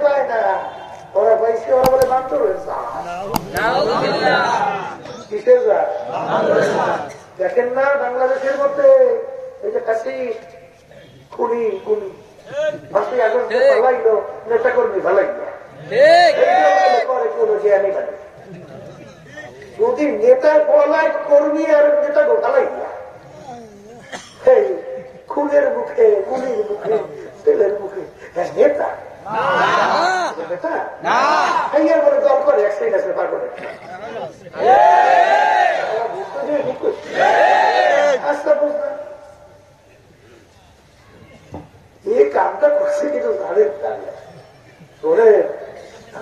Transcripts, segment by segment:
পায় না, ওরা পাইছে ওরা বলে বান্দরের জাত। কিসের জাত? দেখেন না বাংলাদেশের মধ্যে এই যে কাশি খুনি খুনি ফাঁসি এখন ভালাইলো, নেতা কর্মী ভালাইলো করে কোনো জ্ঞানী মানে যদি নেতার পলায় কর্মী আর নেতা গোটালাই খুনের মুখে গুলির মুখে তেলের মুখে নেতা বলে দল করে এক সাইড আছে পাগলের আস্তা বুঝলাম এই কামটা করছে কিন্তু তাদের তোরে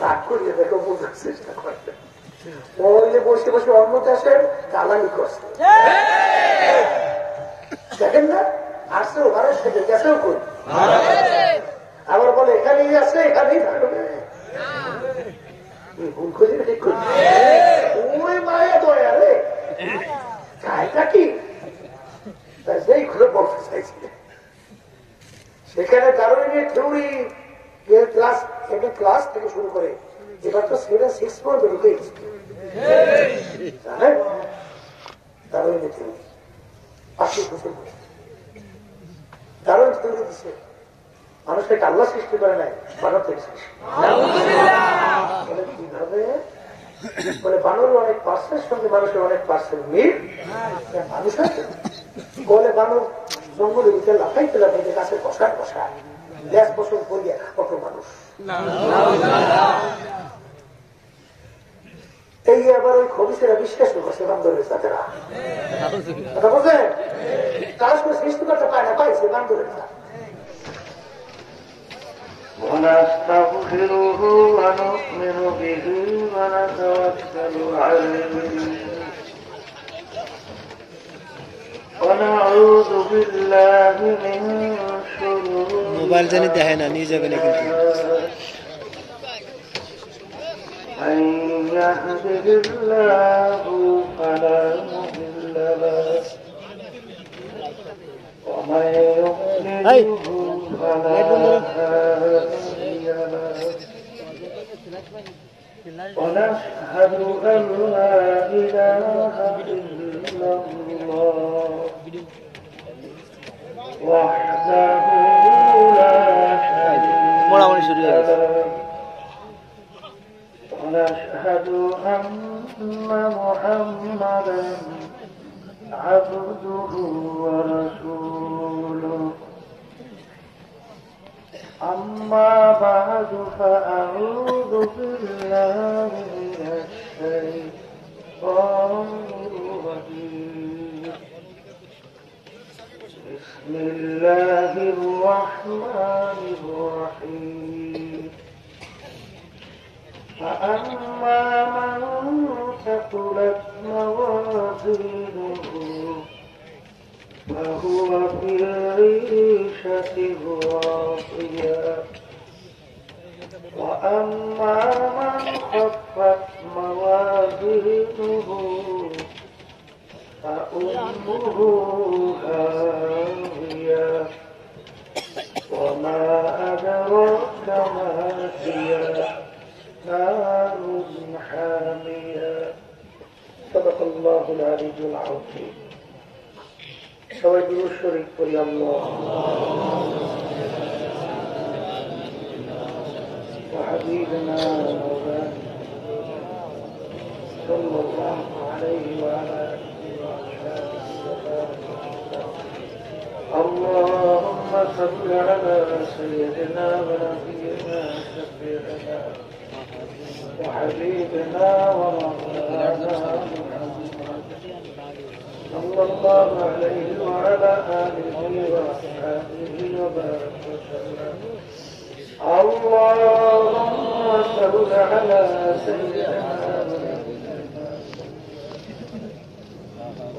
রাগ করিয়ে দেখো বোঝার চেষ্টা করবে ওই যে বসে বসে অন্য দেশের দালালি করছে দেখেন না আসছে ভারত থেকে গেছেও করি আবার বলে এখানেই আছে এখানেই থাকবে ভুল খুঁজে ঠিক করছে ওই মায়া দয়া রে চাইটা কি যেই ঘুরে বলতে চাইছে সেখানে কারণে থিওরি ক্লাস থেকে শুরু করে এবার তো 7-6 পর্যন্ত ঢুকে গেছে জানেন দারুণী থিওরি 5 বছর দারুণ থিওরি দিচ্ছে মানুষকে আল্লাহ সৃষ্টি করে নাই মানব থেকে সৃষ্টি কিভাবে বলে বানর অনেক পার্সেন্ট সঙ্গে মানুষের অনেক পার্সেন্ট মিল মানুষ আছে বলে বানর জঙ্গলের ভিতরে লাফাইতে লাফাইতে গাছের বসার বসায় 10 বছর বলিয়া কত মানুষ এই আবার ওই খবিসেরা বিশ্বাস করছে বান্দরের সাথেরা কথা বলছেন তারা সঙ্গে সৃষ্টি করতে পায় না পাইছে বান্দরের সাথে ونستغفره ونؤمن به ونتوكل عليه ونعوذ بالله من شرور موبائل জানি দেখে না নিয়ে যাবে না কিন্তু من يهده الله فلا مضل له ومن يضلله فلا هادي له ونشهد أن لا إله إلا الله وحده لا شريك له ونشهد أن محمدا عبده ورسوله أما بعد فأعوذ بالله من الشيطان الرجيم بسم الله الرحمن الرحيم فأما من ثقلت موازينه فهو في عيشة راضية وأما من خفت موازينه فأمه هاوية وما أدراك ما هي نار حامية صدق الله العلي العظيم সবাই দুরূদ শরীফ পড়ি আল্লাহুম্মা وحبيبنا مولانا صلى الله عليه وعلى آله وأصحابه وسلم اللهم صل على سيدنا ونبينا شفيعنا وحبيبنا ومولانا صلى الله عليه وعلى آله وأصحابه وبارك وسلم اللهم صل على سيدنا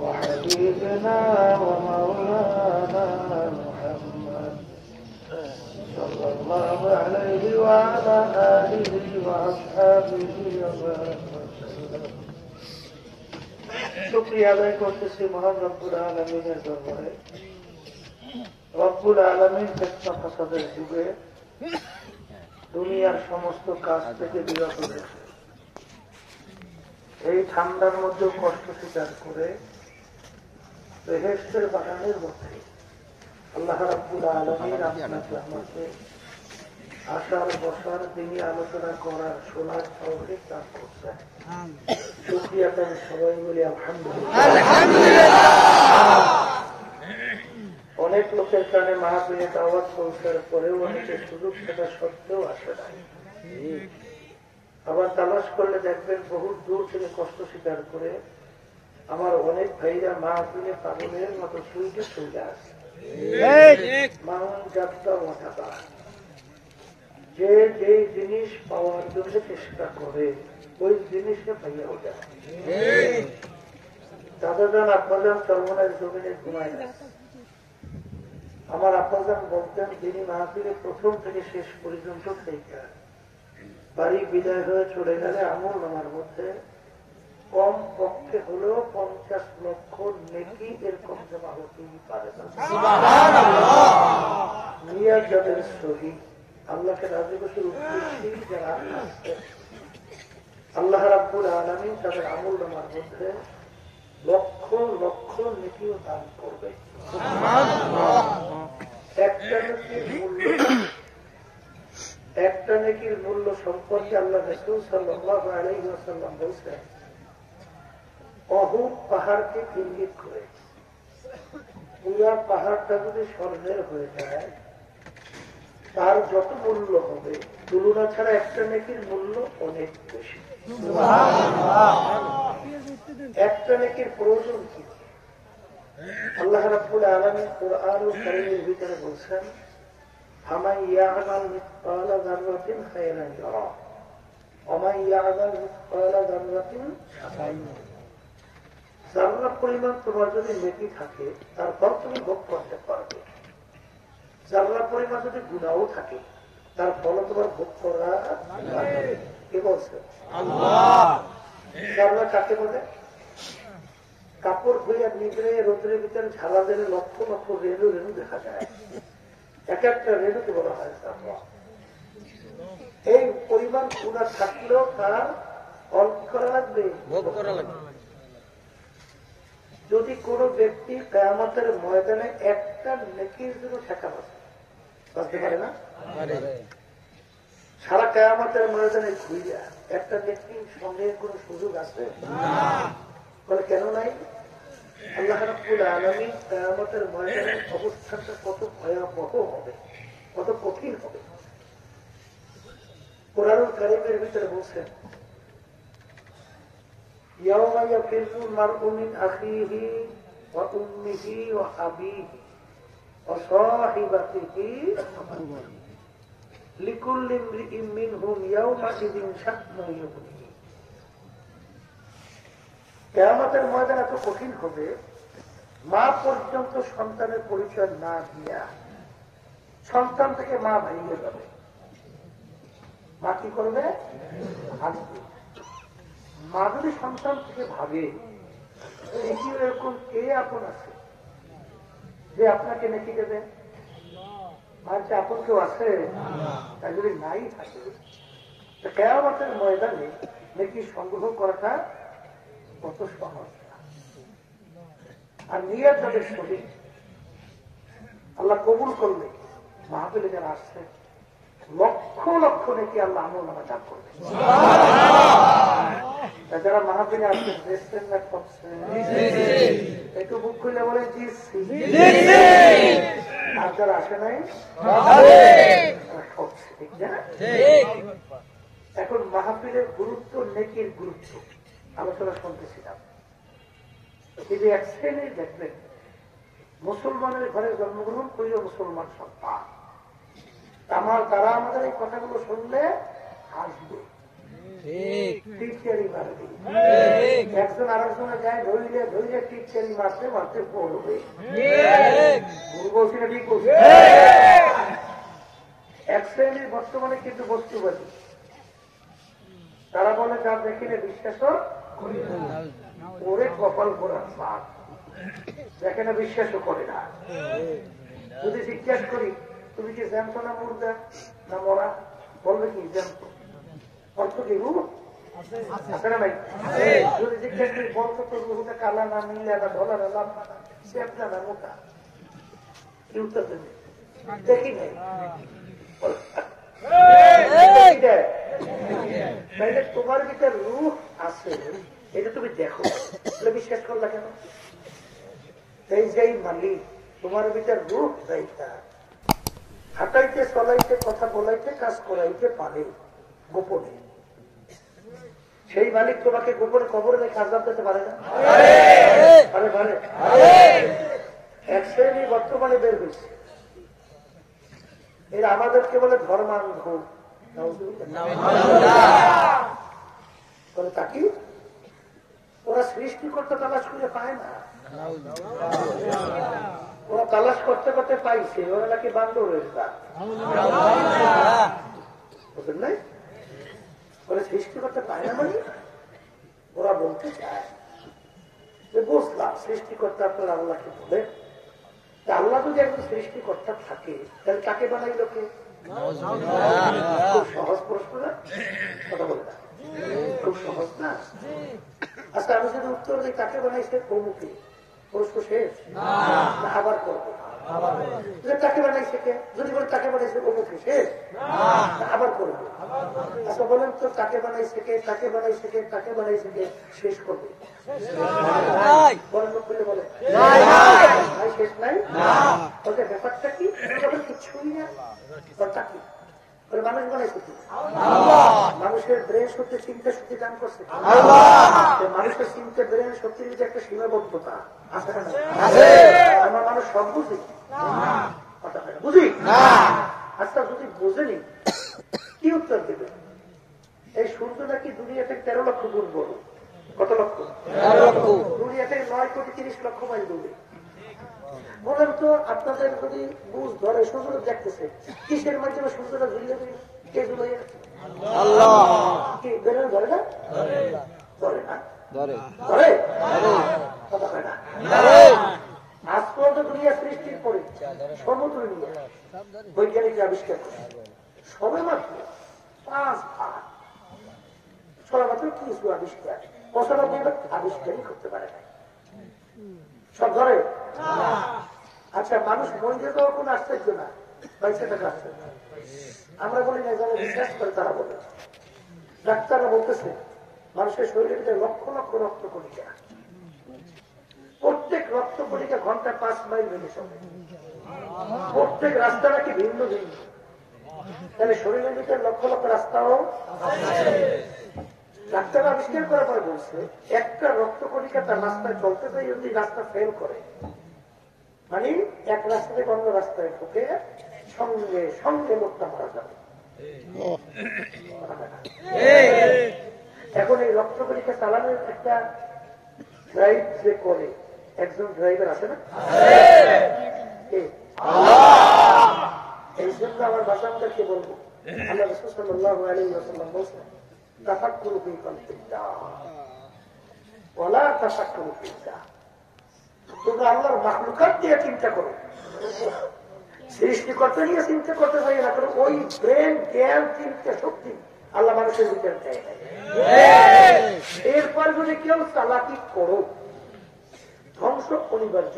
وحبيبنا ومولانا محمد صلى الله عليه وعلى آله وأصحابه وبارك وسلم শুকরিয়া আদায় করতেছি মহান রব্বুল আলামিনের দরবারে। রব্বুল আলামিন ফিতনা ফাসাদের যুগে দুনিয়ার সমস্ত কাজ থেকে বিরত রেখে এই ঠান্ডার মধ্যেও কষ্ট স্বীকার করে বেহেশতের বাগানের মধ্যে আল্লাহ রাব্বুল আলামিন আপনাকে আমাকে আসার বসার দিনই আলোচনা করার শোনার তৌফিক দান করছেন। শুকরিয়া তাই সবাই মিলে আলহামদুলিল্লাহ। অনেক লোকের কারণে মাহফিলে দাওয়াত পৌঁছার পরেও অনেকের সুযোগ থাকা সত্ত্বেও আসে নাই। আবার তালাশ করলে দেখবেন বহু দূর থেকে কষ্ট স্বীকার করে আমার অনেক ভাইরা মাহফিলে পাগলের মতো শুইতে শুয়ে আসে। যে যে জিনিস পাওয়ার জন্য চেষ্টা করে ওই জিনিসটা পাইয়াও যায়। দাদাজান আব্বাজান চরমনের জমিনে ঘুমায় না। আমার আব্বাজান বলতেন যিনি মাহফিলে প্রথম থেকে শেষ পর্যন্ত থেকে বাড়ি বিদায় হয়ে চলে গেলে আমল নামার মধ্যে কম পক্ষে হলেও 50 লক্ষ নেকি এরকম জমা হতেই পারে না। নিয়াজ যাদের শহীদ আল্লাহকে রাজি বসের উদ্দেশ্যে যারা আছে আল্লাহ রাব্বুল আলামিন তাদের আমল নামার মধ্যে লক্ষ লক্ষ নেকিও দান করবে। একটা নেকির মূল্য সম্পর্কে আল্লাহ রাসূল সাল্লাল্লাহু আলাইহি ওয়াসাল্লাম বলছেন অহুদ পাহাড়কে ইঙ্গিত করে পুরা পাহাড়টা যদি স্বর্ণের হয়ে যায় তার যত মূল্য হবে তুলনা ছাড়া একটা নেকির মূল্য অনেক বেশি। একটা নেকির প্রয়োজন কি? আল্লাহ রাব্বুল আলামিন কুরআনুল কারীমের ভিতরে বলছেন ফামান ইয়া'মাল মিসকালা যাররাতিন খায়রান ইয়ারা ওয়া মান ইয়া'মাল মিসকালা যাররাতিন শাররান ইয়ারা। যারা পরিমাণ তোমার যদি নেকি থাকে তারপর তুমি ভোগ করতে পারবে, যারা পরিমাণ যদি গুনাহও থাকে তার ফল তোমার ভোগ করা কে বলছে? আল্লাহ। যারা কাকে বলে? কাপড় ধুয়ে নিগড়ে রোদ্রের ভিতরে ঝালা দিলে লক্ষ লক্ষ রেণু রেণু দেখা যায়, এক একটা রেণুকে বলা হয় আল্লাহ। এই পরিমাণ গুনাহ থাকলেও তার ফল কি করা লাগবে? ভোগ করা লাগবে। যদি কোন ব্যক্তি কিয়ামতের ময়দানে একটা নেকির জন্য ঠেকা বাঁচতে পারে না, সারা কিয়ামতের ময়দানে ঘুরিয়া একটা নেকির সঙ্গে কোন সুযোগ আছে? বলে কেন নাই? আল্লাহ রাব্বুল আলামিন কিয়ামতের ময়দানের অবস্থানটা কত ভয়াবহ হবে, কত কঠিন হবে। কুরআনুল কারীমের ভিতরে বলছেন يوم يفر المرء من أخيه وأمه وأبيه وصاحبته لكل امرئ منهم يومئذ شأن يغنيه। কিয়ামতের ময়দান এত কঠিন হবে, মা পর্যন্ত সন্তানের পরিচয় না দিয়া সন্তান থেকে মা ভেঙে যাবে। মা কি করবে? হাসবে। মা যদি সন্তান থেকে ভাবে এরকম কে আপন আছে যে আপনাকে নেকি দেবে, মার যে আপন কেউ আছে? তাই যদি নাই থাকে কিয়ামতের ময়দানে নেকি সংগ্রহ করাটা কত সহজ। আর নিয়ত যাদের সঠিক আল্লাহ কবুল করলে মাহফিলে যারা আসছে লক্ষ লক্ষ নেকি আল্লাহ আমলনামা দান করবে। যারা মাহফিলে আসছে দেখছেন না করছেন? একটু বুক খুলে বলে দিচ্ছি। আর যারা আসে নাই ঠিক না? এখন মাহফিলের গুরুত্ব, নেকির গুরুত্ব আলোচনা শুনতেছিলাম। যদি এক শ্রেণীর দেখবেন মুসলমানের ঘরে জন্মগ্রহণ করিল মুসলমান সন্তান, তারা আমাদের এই কথাগুলো শুনলে হাসবে, একজন আরেকজনে যায় ধরিলে ধরিলে টিকচারি মারতে মারতে পড়বে। বলছি না? ঠিক বলছি। এক শ্রেণীর বর্তমানে কিন্তু বস্তুবাদী, তারা বলে যা দেখিলে বিশ্বাসও করি না, ওরে কপাল করার পাপ, দেখে না বিশ্বাসও করে না। যদি জিজ্ঞাসা করি তুমি কি জানতো না মুর্দা না মরা, বলবে বলে কি জানতো অর্থ কি রূপ আছে না ভাই? যদি জিজ্ঞেস করি বলতো তো রুহুটা কালা না নীলা না ধলা না লাম্বা না শ্যাপলা না মোটা, কি উত্তর দেবে? দেখি নাই। তাইলে তোমার ভিতরে রূহ আছে, এটা তুমি দেখো, বিশ্বাস করলা কেন? এই যে মালিক তোমার ভিতরে রূহ যাইতা হাঁটাইতে চলাইতে কথা বলাইতে কাজ করাইতে পারে গোপনে, সেই মালিক তোমাকে গোপনে কবরে রেখে আজাব দিতে পারে না? পারে পারে। এক শ্রেণী বর্তমানে বের হয়েছে, এরা আমাদেরকে বলে ধর্মান্ধ, বলে তাকে ওরা সৃষ্টিকর্তা তালাশ করে পায় না, ওরা তালাশ করতে করতে পাইছে, ওরা নাকি বান্দরের কাজ, বুঝলেন নাই? ওরা সৃষ্টি করতে পায় না, মানে ওরা বলতে চায় যে বুঝলাম সৃষ্টিকর্তা আপনার আল্লাহকে বলে, আল্লাহ যদি একজন সৃষ্টিকর্তা থাকে তাহলে তাকে বানাইল কে? খুব সহজ প্রশ্ন না, কথা বলে না, খুব সহজ না? আচ্ছা আমি যদি উত্তর দিই তাকে বানাইছে অমুকে, প্রশ্ন শেষ? আবার করবো তাকে বানাইছে কে? যদি বলে তাকে বানাইছে অমুকে, শেষ? আবার করবো। আচ্ছা বলেন তো তাকে বানাইছে কে, তাকে বানাইছে কে, তাকে বানাইছে কে, শেষ করবে? বলেন বলে শেষ নাই? ব্যাপারটা কি? কিছুই না, কি মানুষ বানাইছে কি? মানুষের ব্রেন সত্যি চিন্তা শক্তি দান করছে, মানুষের চিন্তা ব্রেন সত্যির যে একটা সীমাবদ্ধতা আছে, আমার মানুষ সব বুঝি বুঝি। আচ্ছা যদি বুঝেনি কি উত্তর দেবে? এই সূর্য নাকি দুনিয়া থেকে 13 লক্ষ গুণ বড়। কত লক্ষ? 13 লক্ষ। দুনিয়া থেকে 9,30,00,000 মাইল দূরে। বলেন তো আপনাদের যদি বুঝ ধরে সূর্য দেখতেছে, কিসের মাধ্যমে সূর্যটা ঝুলিয়ে দেবে? কে ঝুলিয়ে? কি বেরোয়? ধরে না? ধরে না? ধরে? কথা হয় না। আজ পর্যন্ত দুনিয়া সৃষ্টির পরে সমুদ্র নিয়ে বৈজ্ঞানিক আবিষ্কার করে সবে মাত্র 5 ভাগ, সবে মাত্র কিছু আবিষ্কার, 95 আবিষ্কারই করতে পারে না। সব ধরে? আচ্ছা মানুষ মরে যাওয়ার কোন আশ্চর্য না, বাইশে টাকা আশ্চর্য। আমরা বলি না, যারা রিসার্চ করে তারা বলে, ডাক্তাররা বলতেছে মানুষের শরীরের ভিতরে লক্ষ লক্ষ রক্ত কণিকা, প্রত্যেক রক্ত কণিকা ঘন্টায় 5 মাইল বেগে চলে, প্রত্যেক রাস্তা নাকি ভিন্ন ভিন্ন। তাহলে শরীরের ভিতরে লক্ষ লক্ষ রাস্তাও ডাক্তার আবিষ্কার করার পরে বলছে একটা রক্ত কণিকা তার রাস্তায় চলতে চাই, যদি রাস্তা ফেল করে, মানে এক রাস্তা থেকে অন্য রাস্তায় ঢুকে সঙ্গে সঙ্গে লোকটা মারা যাবে। এখন এই রক্ত কণিকা চালানোর একটা ড্রাইভ যে করে, একজন ড্রাইভার আছে না? এই জন্য আমার ভাষা আমাদেরকে বলবো, আল্লাহ রাসূল সাল্লাল্লাহু আলাইহি ওয়াসাল্লাম বলছেন তাফাক্কুরু ফি খালকিল্লাহ ওয়ালা তাফাক্কুরু ফিল্লাহ। তোমরা আল্লাহর মাখলুকাত দিয়ে চিন্তা করো, সৃষ্টিকর্তা নিয়ে চিন্তা করতে চাই না। কারণ ওই ব্রেন জ্ঞান চিন্তা শক্তি আল্লাহ মানুষের ভিতরে দেয় নাই। এরপর যদি কেউ চালাকি করো, ধ্বংস অনিবার্য,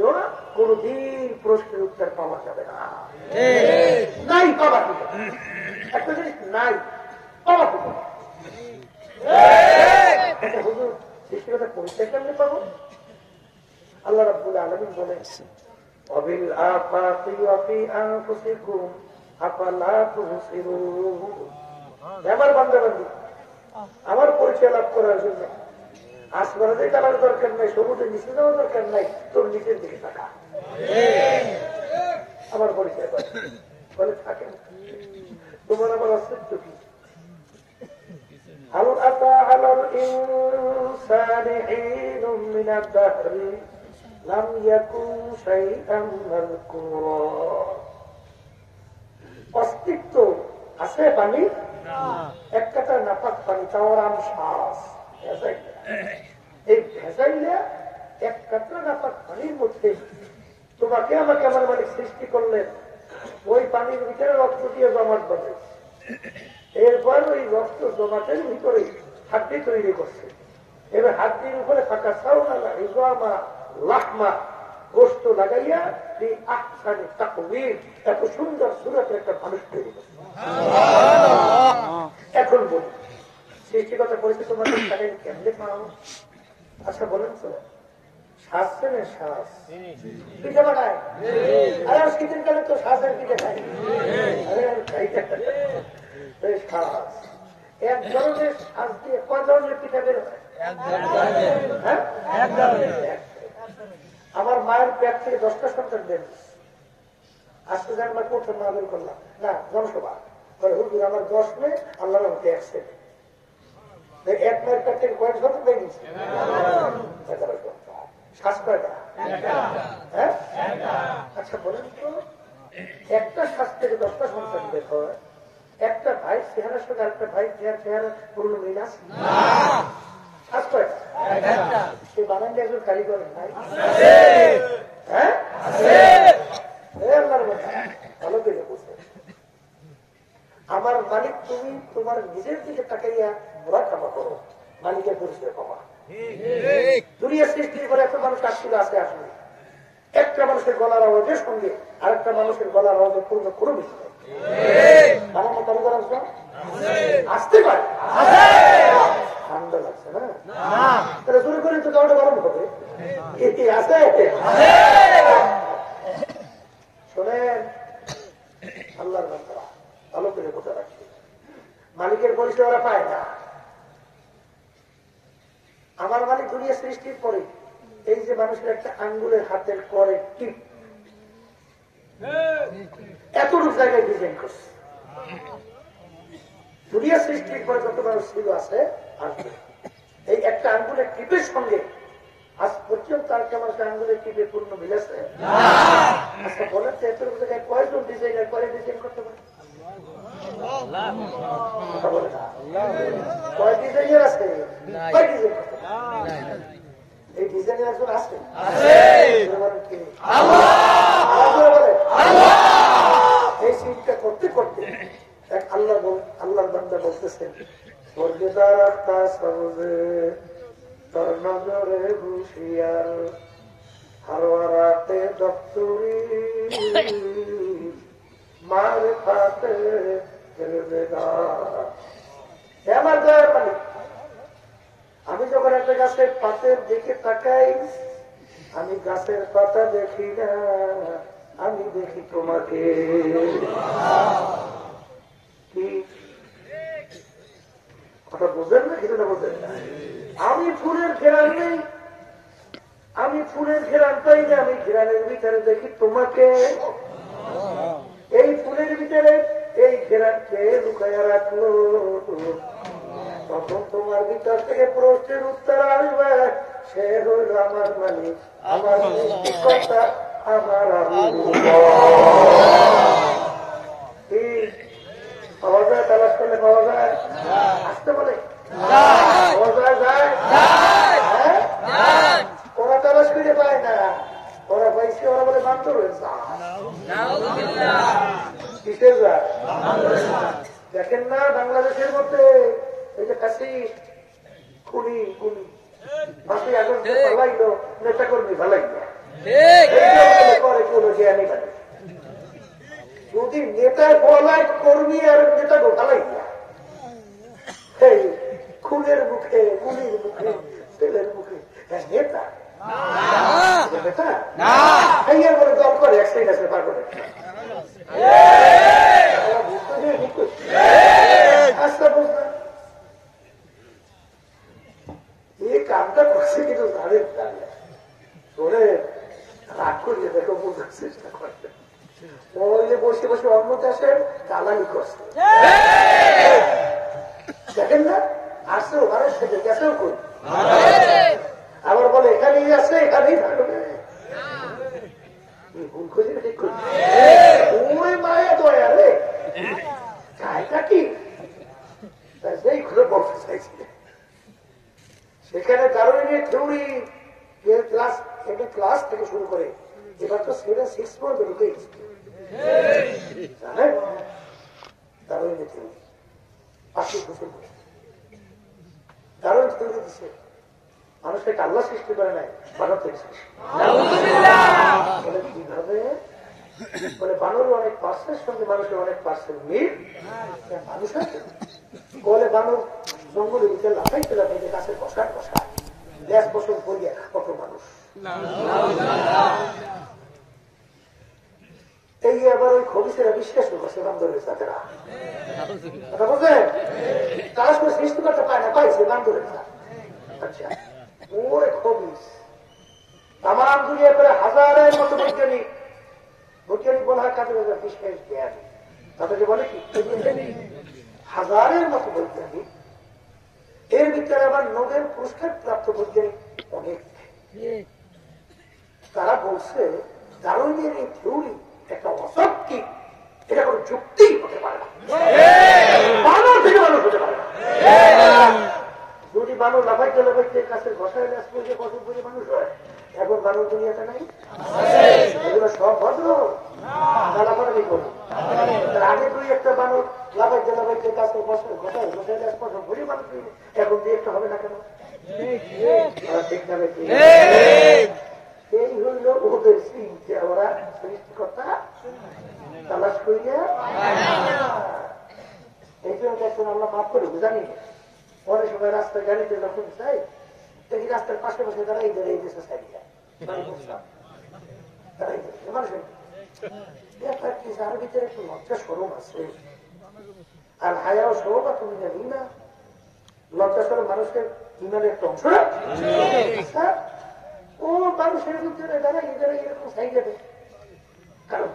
কোনদিন প্রশ্নের উত্তর পাওয়া যাবে না। নাই পাওয়া যাবে, একটা জিনিস নাই পাওয়া যাবে। হুজুর সৃষ্টিকর্তার পরিচয় কেমনে পাবো? আল্লাহ রাব্বুল আলামিন বলেন ওয়াবিল আফাকি ওয়া ফি আনফুসিকুম আফালা তুবসিরুন। আমার বান্দা-বান্দী, আমার পরিচয় লাভ করার জন্য আসমানে যাওয়ার দরকার নাই, সমুদ্রের নিচে যাওয়ার দরকার নাই, তোর নিচের দিকে থাকা, আমার পরিচয় বলে থাকে। তোমার আমার অস্তিত্ব কি? هل أتى على الإنسان حين من الدهر لم يكن شيئا مذكورا। অস্তিত্ব আছে পানি, এক কাটা নাপাক পানি, তাওয়ার শ্বাস এই ভেজাইলে এক কাটা নাপাক পানির মধ্যে তোমাকে আমাকে আমার মালিক সৃষ্টি করলেন, ওই পানির ভিতরে রক্ত দিয়ে জমাট বাঁধে, এরপর রক্ত জমাটের ভিতরে হাড্ডি তৈরি করছে। এবার হাড্ডির উপরে ফাঁকা চাউলা রিজমা লাহমা গোস্ত লাগাইয়া এই আহসানি তাকবীর এত সুন্দর সুরত একটা মানুষ তৈরি করছে। এখন বলি সৃষ্টিগত পরিচিত মানুষ তাকে কেমনে পাও? আচ্ছা বলেন তো, শ্বাস চেনে? শ্বাস পিঠা বানায়? আরে শীতের কালে তো শ্বাসের পিঠে খাই। শ্বাস এক ধরনের শ্বাস দিয়ে কয় ধরনের পিঠা বের হয়? আমার মায়ের পেট থেকে 10টা সন্তান বের আজকে আমরা প্রথম মা বের করলাম না জনসভা হুজুর আমার 10 মেয়ে আল্লাহর রহমতে 1 ছেলে। এক মায়ের পেট থেকে কয়েক সন্তান বের গেছে? শ্বাস কয়টা? হ্যাঁ। আচ্ছা বলেন তো, একটা শ্বাস থেকে 10টা সন্তান বের হয়, একটা ভাই চেহারার সঙ্গে আরেকটা ভাই চেহারা পূর্ণ মিল আছে? শ্বাস কয়টা? সে বানাইলে একজন কারিগর নাই? হ্যাঁ আল্লাহর কথা ভালো করে বুঝে। আমার মালিক তুমি তোমার নিজের দিকে তাকাইয়া মোরাকাবা করো, মালিকের পরিচয় পাবা। দুনিয়া সৃষ্টির করে একটা মানুষ আসছিল আছে আসলে একটা মানুষের গলার আওয়াজের সঙ্গে আরেকটা মানুষের গলার আওয়াজের পূর্ণ কোনো মিল নেই। বানানো কারিগর আসবে আসতে পারে, ঠান্ডা লাগছে না? তাহলে দূরে করে তো গাওয়াটা গরম হবে। আছে শোনেন, আল্লাহর বান্দা ভালো করে বোঝা রাখবে, মালিকের পরিচয় ওরা পায় না। আমার মালিক দুনিয়া সৃষ্টির পরে এই যে মানুষের একটা আঙ্গুলের হাতের করে টিপ এতটুকু জায়গায় ডিজাইন করছে। দুনিয়া সৃষ্টির পরে যত মানুষ ছিল আছে আসবে, এই একটা আঙ্গুলের টিপের সঙ্গে আজ পর্যন্ত আর কেমন আঙ্গুলের টিপে পূর্ণ মিলেছে? আচ্ছা বলেন তো এতটুকু জায়গায় কয়জন ডিজাইনার করে ডিজাইন করতে পারে? কথা বলে না, কয় ডিজাইনার আছে? কয় ডিজাইন করতে পারে? এই ডিজাইনার একজন আছে? এই চিন্তা করতে করতে এক আল্লাহর বান্দা বলতেছেন, তোর নজরে হুশিয়ার হারওয়ারাতে দপ্তরি মার পাতে আমার দয়ার মালিক, আমি যখন একটা গাছের পাতের দিকে তাকাই আমি গাছের পাতা দেখি না, আমি দেখি তোমাকে। কি কথা বোঝেন না? কিন্তু বোঝেন না। আমি ফুলের ঘেরান নেই, আমি ফুলের ঘেরান পাই না, আমি ঘেরানের ভিতরে দেখি তোমাকে। এই ফুলের ভিতরে এই ঘেরানকে লুকাইয়া রাখলো, তখন তোমার ভিতর থেকে প্রশ্নের উত্তর আসবে, সে হইল আমার মালিক, আমার সৃষ্টিকর্তা, আমার কি পাওয়া যায়? তালাশ করলে পাওয়া যায়? আসতে বলে পাওয়া যায়? ওরা তালাশ করে পায় না, ওরা পাইছে ওরা বলে বান্তর হয়েছে। কিসের যায়? দেখেন না বাংলাদেশের মধ্যে এই যে কাশি খুনি খুনি বাকি এখন ভালাইলো নেতা কর্মী ভালাইলো করে কোনো জ্ঞানী মানে যদি নেতা বলাই কর্মী আর নেতা গো ভালাইলো খুনের মুখে খুনির মুখে তেলের মুখে নেতা নেতা খাইয়ার বলে দল করে এক সাইড আছে পার করে আস্তা বুঝলাম এই কামটা করছে কিন্তু তাদের তোরে রাগ করিয়ে দেখো বোঝার চেষ্টা করবে। বসে বসে অন্য দেশের দালালি করছে দেখেন না, আসছেও ভারত থেকে গেছেও করি, আবার বলে এখানেই আছে এখানেই থাকবে। ভুল খুঁজে ঠিক করছে ওই মায়া দয়া রে কায়টা কি যেই খুলে বলতে চাইছি সেখানে দারুণের থিওরি ক্লাস থেকে শুরু করে এবার তো 7-6 পর্যন্ত ঢুকে গেছে জানেন। দারুণের থিওরি আসলে ঘুষে কারণ তৈরি দিচ্ছে মানুষকে আল্লাহ সৃষ্টি করে নাই বানর থেকে সৃষ্টি কিভাবে বলে বানর অনেক পার্সের সঙ্গে মানুষের অনেক পার্সেল মিল মানুষ আছে বলে বানর জঙ্গলের ভিতরে লাফাইতে লাফাইতে গাছের বসায় বসায় 10 বছর পরিয়া কত মানুষ এই আবার ওই খবিসেরা বিশ্বাস করছে বান্দরের জাতেরা কথা বলছেন তারা শুধু সৃষ্টি করতে পায় না পাইছে বান্দরের জাত আচ্ছা ওরে খবিস তামাম দুনিয়া করে হাজারের মতো বৈজ্ঞানিক বলা হয় কাদের বিশেষ জ্ঞান তাদেরকে বলে কি হাজারের মতো বৈজ্ঞানিক এর ভিতরে আবার নোবেল পুরস্কার প্রাপ্ত বৈজ্ঞানিক অনেক তারা বলছে ডারউইনের এই থিওরি একটা অযৌক্তিক এটা কোনো যুক্তি হতে পারে না বানর থেকে মানুষ হতে পারে না যদি বানর লাফাইতে লাফাইতে কাছে ঘষায় লাস করে বছর পরে মানুষ হয় এখন বানর দুনিয়াতে নাই এগুলো সব ভদ্র লাফালাফি করবো তার আগে দুই একটা বানর লাফাইতে লাফাইতে কাছে বছর ঘষায় ঘষায় লাস বছর পরে মানুষ এখন দিয়ে একটা হবে না কেন ঠিক না এই হইল ওদের চিন্তা ওরা সৃষ্টিকর্তা তালাশ করিয়া এই জন্য দেখুন আমরা মাফ করে জানি অনেক সময় রাস্তায় গাড়িতে যখন চাই দেখি রাস্তার পাশে পাশে তারা এই ধরে এই দেশে চাইয়া মানুষের আর ভিতরে একটু লজ্জা সরম আছে আর হায়াও সরম আর তুমি জানি না লজ্জা সরম মানুষের ইমানের একটা অংশ না ও মানুষের ভিতরে দাঁড়াই দাঁড়াই এরকম চাই যাবে কারণ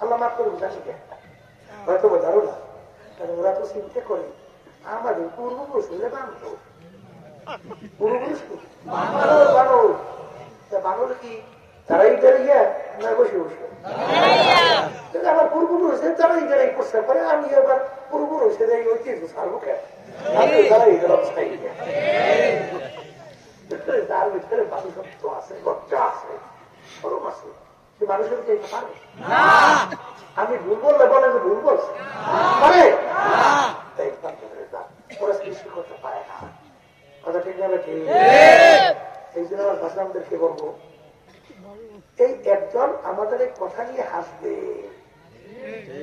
আল্লাহ মাফ করে জানি হয়তো বোঝারো না কারণ ওরা তো চিন্তা করে আমাদের পূর্বপুরুষ হলে বানর পূর্বপুরুষ কি বানর কি তারাই দাঁড়িয়ে না বসে বসে আমার পূর্বপুরুষের তারাই দাঁড়াই প্রস্তাব করে আমি এবার পূর্বপুরুষের এই ঐতিহ্য ছাড়বো কেন দাঁড়াই গেলাম তার ভিতরে মানুষত্ব আছে লজ্জা আছে সরম আছে সে মানুষের চাইতে পারে আমি ভুল বললে বলে যে ভুল বলছে পারে ওরা সৃষ্টি করতে পারে না কথা ঠিক যাবে ঠিক এই জন্য আমার ভাষা আমাদেরকে বলবো এই একজন আমাদের এই কথা নিয়ে হাসবে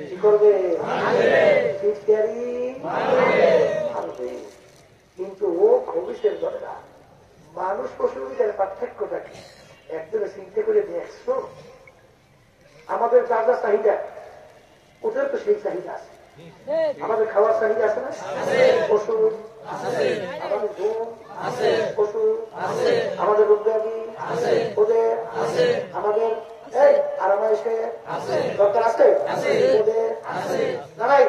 কি করবে হাসবে কিন্তু ও ভবিষ্যের করে না মানুষ পশুর ভিতরে পার্থক্যটা কি একজনে চিন্তা করে দেখছো আমাদের যা যা চাহিদা ওদের তো সেই চাহিদা আছে আমাদের খাওয়ার চাহিদা আছে না পশু আমাদের ঘুম পশু আমাদের রোগব্যাধি ওদের আমাদের এই আরামাইশের দরকার আছে ওদের নাই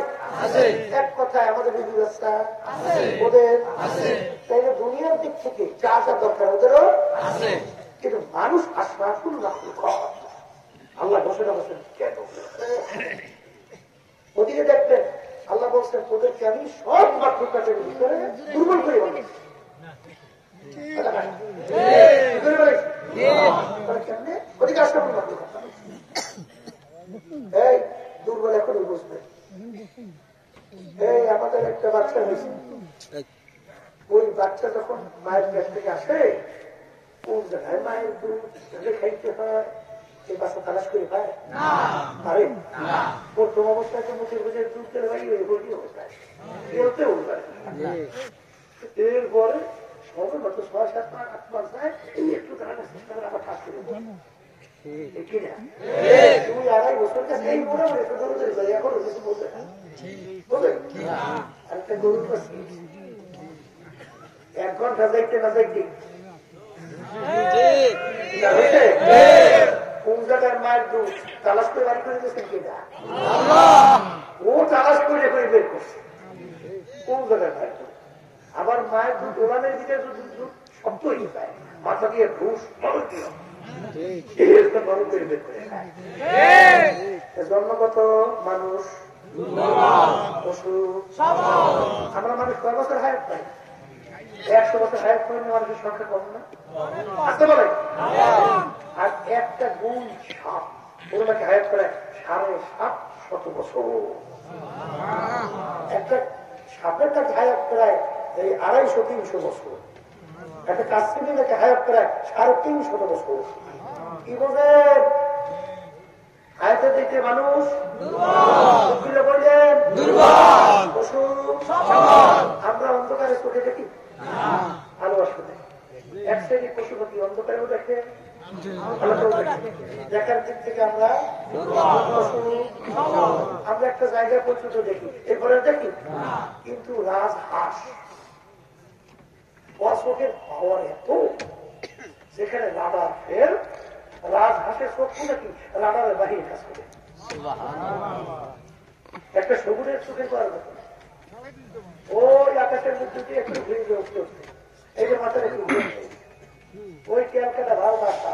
এক কথায় আমাদের বিধি ব্যবস্থা ওদের তাইলে দুনিয়ার দিক থেকে যা যা দরকার ওদেরও কিন্তু মানুষ আশরাফুল মাখলুক আল্লাহ ঘোষণা করছেন কেন ওদিকে দেখবেন আল্লাহ বলছেন ওদেরকে আমি সব মাখলুকাতের ভিতরে দুর্বল করে বানিয়েছি ওদিকে আশরাফুল মাখলুক এই দুর্বল এখনই বুঝবে এই আমাদের একটা বাচ্চা হয়েছে ওই বাচ্চা যখন মায়ের পেট থেকে আসে কোন জায়গায় মায়ের দুধ খাইতে হয় এই বাচ্চা তালাশ করে পায় পারে প্রথম অবস্থায় তো মুখের বুঝে দুধ তেলে ভাই ওই অবস্থায় খেলতে উঠবে এরপরে সর্বত 6-7-8 মাস যায় এই একটু তারা চেষ্টা করে আবার ঠাস করে কিনা তুমি 2.5 বছর কাছে এই মোটামুটি একটু ধরে ধরে যাই এখন কিছু বলতে বলবে আরেকটা গরুর কাছে 1 ঘন্টা দেখতে না দেখতে কোন জায়গায় মায়ের দুধ তালাশ করে বাড়ি করে দিয়েছেন কিনা ও তালাশ করে করে বের করছে কোন জায়গায় মায়ের দুধ আবার মায়ের দুধ ওলানের দিকে দুধ শব্দ হয়ে যায় মাথা দিয়ে ঘুষ জন্মগত মানুষ পশু আমরা মানুষ কয় বছর হায়াত পাই 100 বছর হায়াত পাই মানুষের সংখ্যা কম না আসতে বলে আর একটা গুণ সাপ পুরোটাকে হায়াত করে 750 বছর একটা সাপের কাছে হায়াত প্রায় এই 250-300 বছর, একটা কাশ্মীরের কাছে হায়াত প্রায় 350 বছর। কি বোঝেন? হায়াতের দিকে মানুষ বললেন পশু। আমরা অন্ধকারে চোখে দেখি, ভালোবাসা দেখি। এক শ্রেণী পশু পাখি অন্ধকারেও দেখে, দেখার দিক থেকে আমরা একটা জায়গায় পর্যন্ত দেখি, এরপরে দেখি। কিন্তু রাজহাঁস চোখের পাওয়ার এত, যেখানে রাডার ফের রাজহাঁসের চক্ষু নাকি রাডারের বাহিরে কাজ করে। একটা সবুজের চোখের পাওয়ার কথা, ওই আকাশের মধ্যে দিয়ে একটু ঘুরে উঠতে উঠতে এই যে মাথার একটু ঘুরে, ওই ক্যালকাটা ভালো বাসা,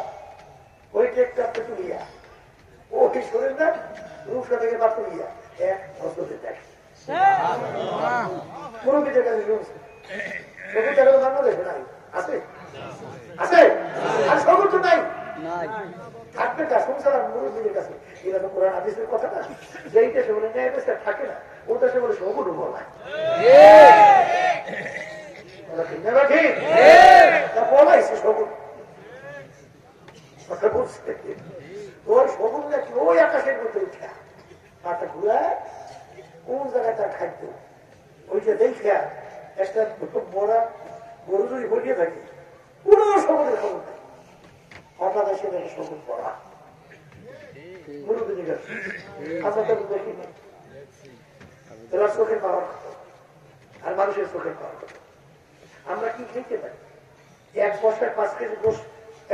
ওই টেকটা তুলিয়া, ওই শরীর না রূপসা থেকে বা তুলিয়া এক হস্তদের দেখে মুরব্বীদের কাছে শুনছে। সবুজ এখন বাংলাদেশে নাই, আছে আছে আর সবুজ তো নাই, থাকবে তা সংসার মুরব্বীদের কাছে। এরা তো কোরআন হাদিসের কথা না, যেই দেশে বলে ন্যায় দেশে থাকে না, ও দেশে বলে সবুজ বলায় বলাইছে সবুজ। ওই সবুজ নাকি ওই আকাশের মধ্যে উঠা মাথা ঘুরায় কোন জায়গায় তার খাদ্য, ওইটা দেখা একটা বড় গরু যদি বলিয়ে থাকে পুরো সবুজের খবর নেই, হঠাৎ এসে দেখে সবুজ পড়া মুরব্বী দিকে আমরা তো দেখি না। এরা চোখের পাওয়ার আর মানুষের চোখের পাওয়ার। আমরা কি খেতে পারি? 1 বস্তায় 5 কেজি গোশ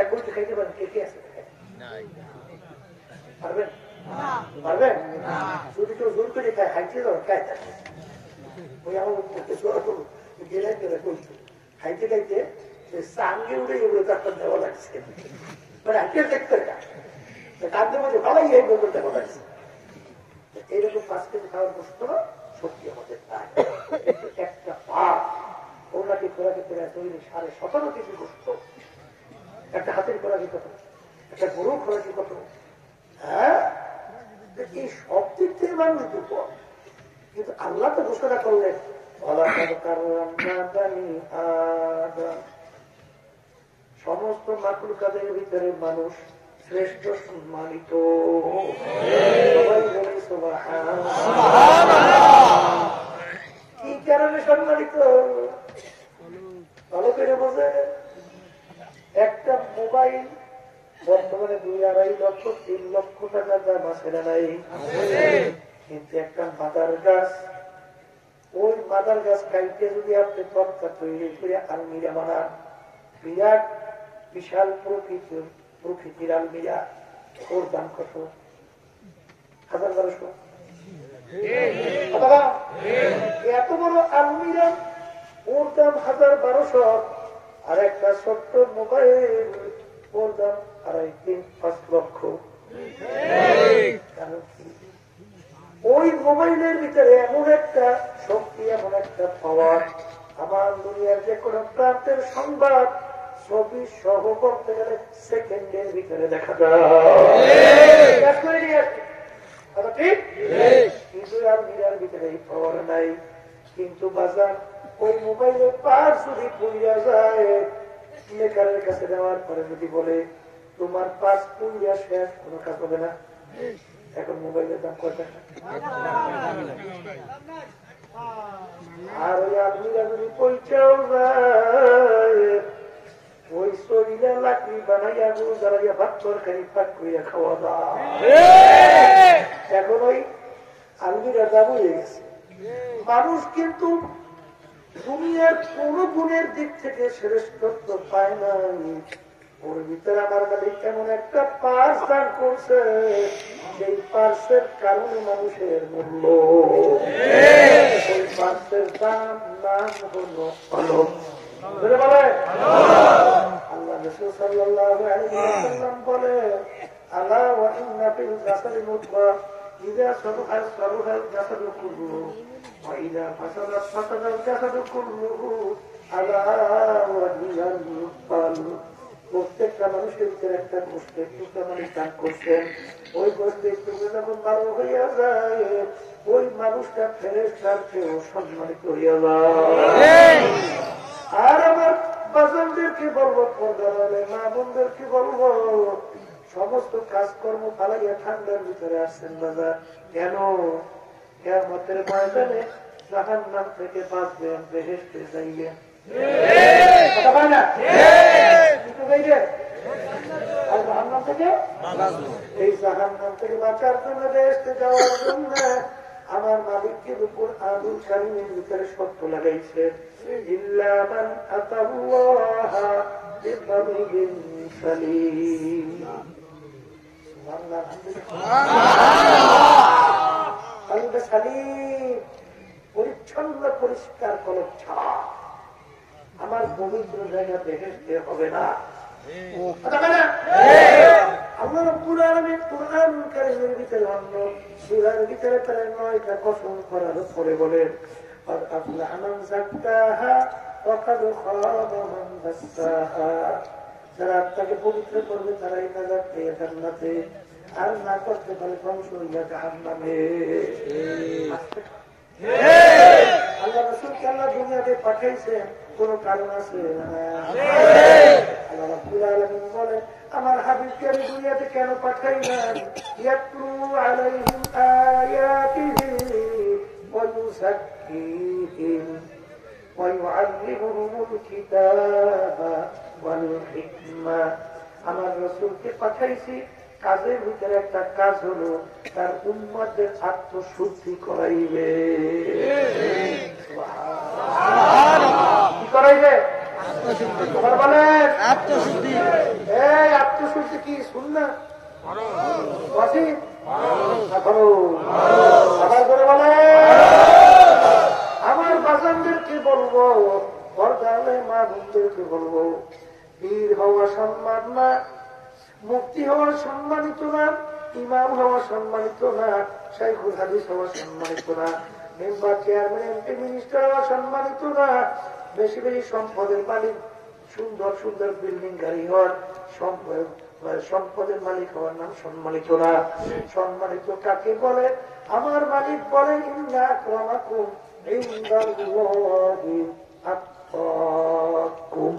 এক বলতে খাইতে পারেন? কে কে আছে? পারবেন? পারবেন? যদি কেউ জোর করে খায়, খাইতে যাও খায় থাকে। ওই আমার গেলে গেলে বলতো খাইতে খাইতে সাঙ্গে উড়ে এগুলো ডাক্তার দেওয়া লাগছে, মানে আজকে দেখতে কাঁদতে মধ্যে ভালোই এই বলতে দেওয়া লাগছে। এইরকম 5 কেজি খাওয়ার বস্তু শক্তি আমাদের নাই। একটা পাপ ওনাকে খোরাকে প্রায় তৈরি 17.5 কেজি গোস্ত, একটা হাতের খোরাকি কত, একটা গরু খোরাকি কত। হ্যাঁ, এই সব দিক থেকে মানুষ দুর্বল। কিন্তু আল্লাহ তো ঘোষণা করলেন সমস্ত মাকলুকাদের ভিতরে মানুষ শ্রেষ্ঠ সম্মানিত। সবাই বলে সুবহানাল্লাহ। কি কারণে সম্মানিত? ভালো করে বোঝে। একটা মোবাইল বর্তমানে 2-2.5 লক্ষ 3 লক্ষ টাকার দাম আছে না নাই? কিন্তু একটা মাদার গাছ, ওই মাদার গাছ কাইতে যদি আপনি তক্তা তৈরি করে আলমিরা বানান, বিরাট বিশাল প্রকৃতির আলমিরা, ওর দাম কত? 1000-1200। এত বড় আলমিরা, ওর দাম 1000-1200। আর একটা ছোট্ট মোবাইল, ওর দাম 2.5-3-5 লক্ষ। ওই মোবাইলের ভিতরে এমন একটা শক্তি, এমন একটা পাওয়ার, আমার দুনিয়ার যে কোনো প্রান্তের সংবাদ ছবি সহ করতে গেলে সেকেন্ডের ভিতরে দেখা যায়। কিন্তু আর মিরার ভিতরে এই পাওয়ার নাই। কিন্তু বাজার ওই মোবাইলের পার যদি পুড়িয়া যায়, মেকারের কাছে যাওয়ার পরে যদি বলে তোমার পাস পুড়িয়া শেষ, কোনো কাজ হবে না। এখন মোবাইলের দাম কত টাকা? আর ওই আলমিরা যদি পৌঁছাও যায়, ওই শরীরে লাকড়ি বানাইয়া জ্বালাইয়া ভাত তরকারি পাক করিয়া খাওয়া দাওয়া। এখন ওই আলমিরা দাম হয়ে গেছে। মানুষ কিন্তু দুনিয়ার কোন গুণের দিক থেকে শ্রেষ্ঠত্ব পায় না। ওর ভিতরে আমার মালিক এমন একটা পার্স দান করছে, সেই পার্সের কারণে মানুষের মূল্য। ওই পার্সের দাম নাম হলো কলম। আল্লাহ রাসূল সাল্লাল্লাহু আলাইহি ওয়াসাল্লাম বলে, আলা ওয়া ইন্না ফিল জাসাদি মুদগাহ ইযা সালুহা সালুহাল জাসাদু কুল্লুহু ওয়া ইযা ফাসাদাত ফাসাদাল জাসাদু কুল্লুহু আলা ওয়া হিয়াল কলব। প্রত্যেকটা মানুষের ভিতরে একটা গোষ্ঠী একটু মানুষ দান করছেন। ওই গোষ্ঠী একটু যখন ভালো হইয়া যায়, ওই মানুষটা ফেরেশতার চেয়েও সম্মানিত হইয়া যায়। আর আমার বাজানদেরকে বলবো, পর্দারে মা বোনদেরকে বলবো, সমস্ত কাজকর্ম ফালাইয়া ঠান্ডার ভিতরে আসছেন বাজার। কেন? কিয়ামতের ময়দানে জাহান্নাম থেকে বাঁচবেন, বেহেশতে যাইবেন। কথা বলে না? কিন্তু যাইবেন আর জাহান্নাম থেকে, এই জাহান্নাম থেকে বাঁচার জন্য, বেহেশতে যাওয়ার জন্য আমার মালিকের উপর আদুল কারিমের ভিতরে শর্ত লাগাইছে, ইল্লা মান আতাল্লাহ বিকলবিন সালিম। সুবহানাল্লাহ, আলহামদুলিল্লাহ। সালিম, পরিচ্ছন্ন পরিষ্কার কলব ছাড়া আমার পবিত্র জায়গা বেহেশতে হবে না। আল্লাহ রাব্বুল আলামিন কুরআন কারীমের ভিতরে অন্য সূরার ভিতরে প্রায় 9টা কসম করার পরে বলেন, আর আফলাহা মান যাক্কাহা ওয়া কাদ খাবা মান দাসসাহা। যারা আত্মাকে পবিত্র করবে তারাই নাজাত পেয়ে জান্নাতে, আর না করতে পারে ধ্বংস হইয়া জাহান্নামে। আল্লাহ রাসূলকে আল্লাহ দুনিয়াতে পাঠাইছেন, কোন কারণ আছে? আল্লাহ রাব্বুল আলামিন বলেন, আমার হাবিবকে আমি দুনিয়াতে কেন পাঠাইলাম? ইয়াতলু আলাইহিম আয়াতিহি ওয়া ইউযাক্কিহিম ওয়া ইউআল্লিমুহুমুল কিতাবা ওয়াল হিকমা। আমার রাসূলকে পাঠাইছি, কাজের ভিতরে একটা কাজ হলো তার উম্মতদের আত্মশুদ্ধি করাইবে। কি করাইবে? বলেন আত্মশুদ্ধি। এই আত্মশুদ্ধি কি সুন্নাত? ওয়াজিব? আবার করে বলে, আমার বাজানদেরকে বলবো, পর্দালে মা বোনদেরকে বলবো, বীর হওয়া সম্মান না, মুফতি হওয়া সম্মানিত না, ইমাম হওয়া সম্মানিত না, শাইখুল হাদিস হওয়া সম্মানিত না, মেম্বার, চেয়ারম্যান, এমপি, মিনিস্টার হওয়া সম্মানিত না, বেশি বেশি সম্পদের মালিক, সুন্দর সুন্দর বিল্ডিং গাড়ি হওয়ার, সম্পদের মালিক হওয়ার নাম সম্মানিত না। সম্মানিত কাকে বলে? আমার মালিক বলেন, ইন্না আকরামাকুম ইনদাল্লাহি আতকাকুম।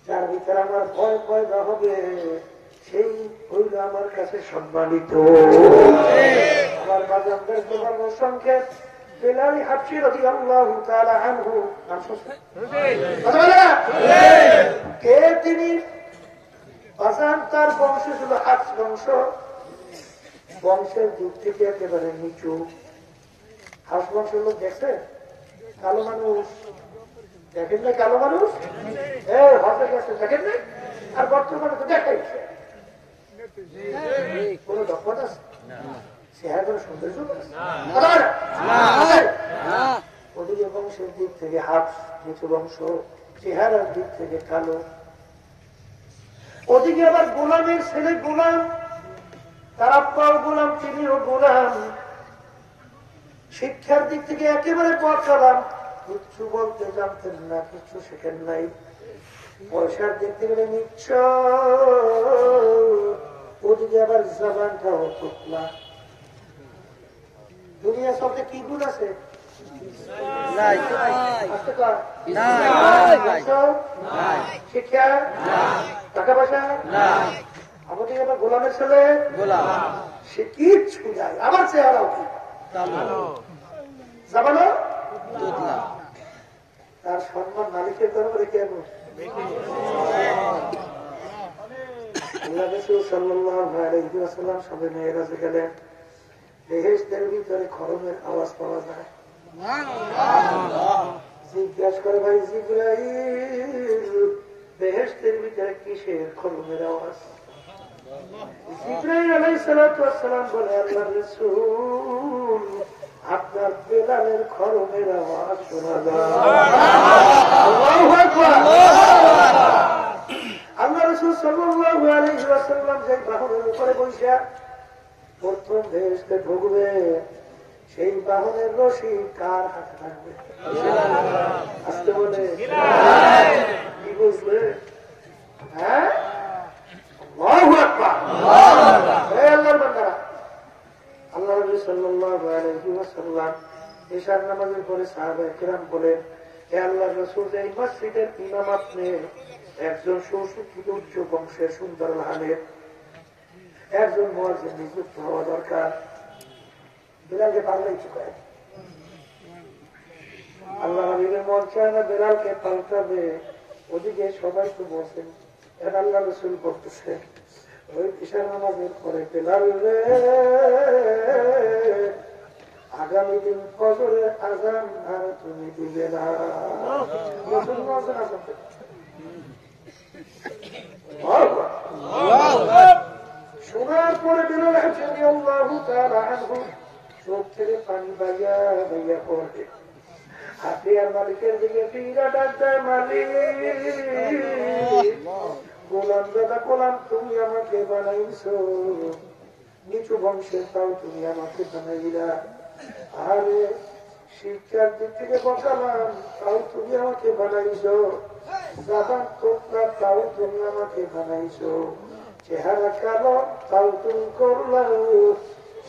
যার ভিতরে আমার ভয় পয়দা হবে, সেই হইল আমার কাছে সম্মানিত। আমার বাজানদেরকে বলবো, সংক্ষেপ, বেলাল হাবশী রাদিয়াল্লাহু তাআলা আনহু, কে তিনি? বাজান, তার বংশ ছিল হাবশ বংশ, বংশের দিক থেকে একেবারে নিচু। হাবশ বংশের লোক দেখছে কালো মানুষ, দেখেন না? কালো মানুষ হতে গেছে, দেখেন না? আর বর্তমানে তো দেখাইছে, কোন দক্ষতা আছে? চেহারা কোন সৌন্দর্য ওদিকে বংশের দিক থেকে হাবশ নিচু বংশ, চেহারার দিক থেকে কালো। ওদিকে আবার গোলামের ছেলে গোলাম, তার আব্বাও গোলাম, তিনিও গোলাম। শিক্ষার দিক থেকে একেবারে পড়ালাম, কিচ্ছু বলতে জানতেন না, কিচ্ছু শেখেন নাই। পয়সার দিক থেকে নিচ্ছ, ওদিকে আবার জবানটাও টুকলা। দুনিয়া সবতে কি গুণ আছে? শিক্ষা, টাকা পয়সা। আমাদের আবার গোলামের ছেলে, সে কিচ্ছু যায়, আবার চেহারাও কি জামানো। তার সম্মান মালিকের দরবারে কেমন? আল্লাহ রাসূল সাল্লাল্লাহু আলাইহি ওয়াসাল্লাম সবে মেরাজে গেলেন, বেহেশতের ভিতরে খরমের আওয়াজ পাওয়া যায়। জিজ্ঞাসা করে, ভাই জিবরাইল, বেহেশতের ভিতরে কিসের খরমের আওয়াজ? জিবরাইল আলাইহিস সালাতু ওয়াস সালাম বলে, আল্লাহর রাসূল, আপনার বেলালের খরমের আওয়াজ শোনা যায়। আল্লাহু আকবার। আল্লাহ রাসূল সাল্লাল্লাহু আলাইহি ওয়াসাল্লাম যে বাহনের উপরে বসে প্রথম বেহেশতে ঢুকবে, সেই বাহনের রশি কার হাতে থাকবে? আসতে বলে কি বুঝলে? হ্যাঁ, আল্লাহু আকবার। হে আল্লাহর বান্দারা, আল্লাহ রাসূল সাল্লাল্লাহু সাল্লাল্লাহু আলাইহি ওয়াসাল্লাম ইশার নামাজের পরে সাহাবায়ে কেরাম বলেন, হে আল্লাহর রাসূল, এই মসজিদের ইমাম আপনি, একজন সুশিক্ষিত উচ্চ বংশের সুন্দর আলেম, একজন মুয়াজ্জিন নিযুক্ত হওয়া দরকার। বেলালকে পাল্লাই চুকায়। আল্লাহ নবীর মন চায় না বেলালকে পাল্টাবে, ওদিকে সবাই তো বলছেন। এখন আল্লাহ রাসূল বলতেছে, ওই ইশার নামাজের পরে বেলাল রে, আগামী দিন ফজরের আযান আর তুমি দিবে না। শোনার পরে বেলাল রাদিয়াল্লাহু তাআলা আনহু চোখ থেকে পানি বাইয়া বাইয়া পড়ে। হাতিয়ার মালিকের দিকে ফিরা ডাক দেয়, মালিক, গোলাম দাদা গোলাম, তুমি আমাকে বানাইছো, নিচু বংশের তাও তুমি আমাকে বানাইলা, আরে শিক্ষার দিক থেকে বসালাম তাও তুমি আমাকে বানাইছো, জাবান তোমরা তাও তুমি আমাকে বানাইছো, চেহারা কালো তাও তুমি করলা,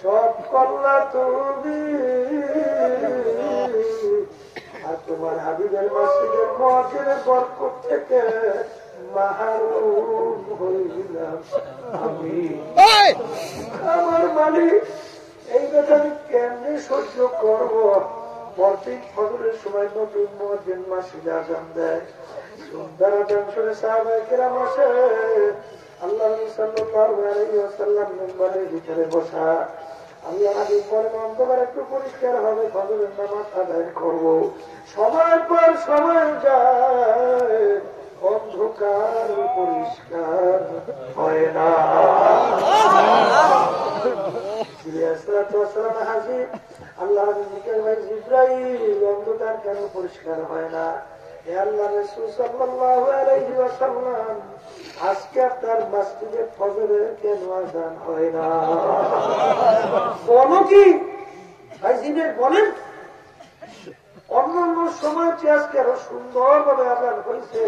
সব করলা তুমি, আর তোমার হাবিবের মসজিদের মুয়াজ্জিনের বরকত থেকে মাহরুম হইলাম আমি। আমার মালিক, এই কথা আমি কেমনি সহ্য করব? প্রত্যেক ফজরের সময় নতুন মুয়াজ্জিন মসজিদে আযান দেয়, সুন্দর আযান শুনে সাহাবায়ে কেরাম আসে। আল্লাহ সাল্লাল্লাহু আলাইহি ওয়াসাল্লাম মিম্বরের ভিতরে বসা। আল্লাহ নবী বলেন, অন্ধকার একটু পরিষ্কার হবে, ফজরের নামাজ আদায় করব। সময় পর সময় যায়, অন্ধকার পরিষ্কার হয় না। হাজির আল্লাহ জিবরাইল, অন্ধকার কেন পরিষ্কার হয় না? হে আল্লাহ রাসূল সাল্লাল্লাহু আলাইহি ওয়াসাল্লাম, আজকে আপনার মসজিদে ফজরের কেন আযান হয় না? বলো কি ভাই জিবরাইল বলেন, অন্যান্য সময় চেয়ে আজকে আরো সুন্দর ভাবে আযান হয়েছে।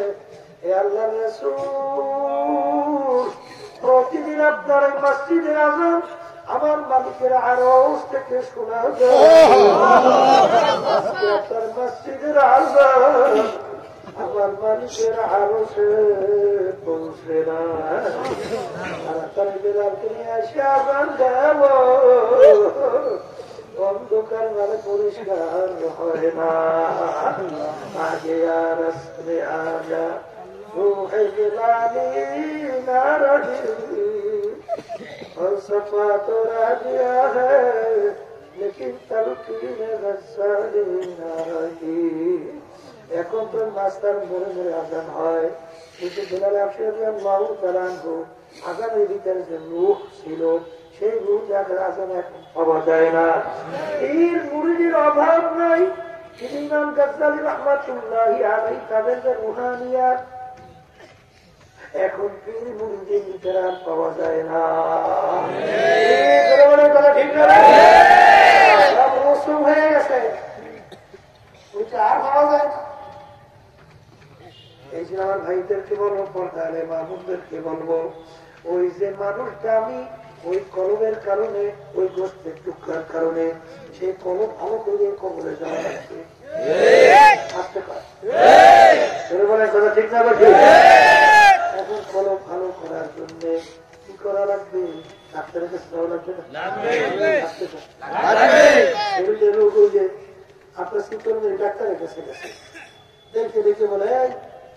হে আল্লাহ রাসূল, প্রতিদিন আপনার এই মসজিদের আযান আমার মালিকের আরশ থেকে শোনা যায়, আপনার মসজিদের আযান আমার মালিকের আরশে পৌঁছে না। তাড়াতাড়ি বেলালকে নিয়ে এসে আযান দেব, অন্ধকার মানে পরিষ্কার হয় না। আগে আর আসলে আগা রূহে বেলালি না রহি, फलसफा तो रह गया है लेकिन तलकीन गज़ाली ना रही। এখন তো মাস্টার মরে মরে আযান হয়, কিন্তু বেলাল রাদিয়াল্লাহু তাআলা আনহু আযানের ভিতরে যে রূহ ছিল, সেই রূহ যাদের আযান এখন পাওয়া যায় না। এর মুরিদের অভাব নাই। ইমাম গাজ্জালী রাহমাতুল্লাহি আলাইহি তাদের যে রুহানিয়াত এখন পীর মুরিদের ভিতরে আর পাওয়া যায় না। কথা ঠিক না? সব রসুম হয়ে গেছে, ওইটা আর পাওয়া যায় না। এই যে আমার ভাইদেরকে বলবো, পর্দারে মাহমুদদেরকে বলবো, ওই যে মানুষটা আমি ওই কলমের কারণে, ওই গোস্তের টুকরার কারণে সেই কলম ভালো করে কবরে যাওয়া লাগছে। আসতে পারে কথা ঠিক না? এখন কলম ভালো করার জন্য কি করা লাগবে? ডাক্তারের কাছে যাওয়া লাগবে না? রোগ হইলে আপনার সুতরাং ডাক্তারের কাছে গেছে, দেখে দেখে বলে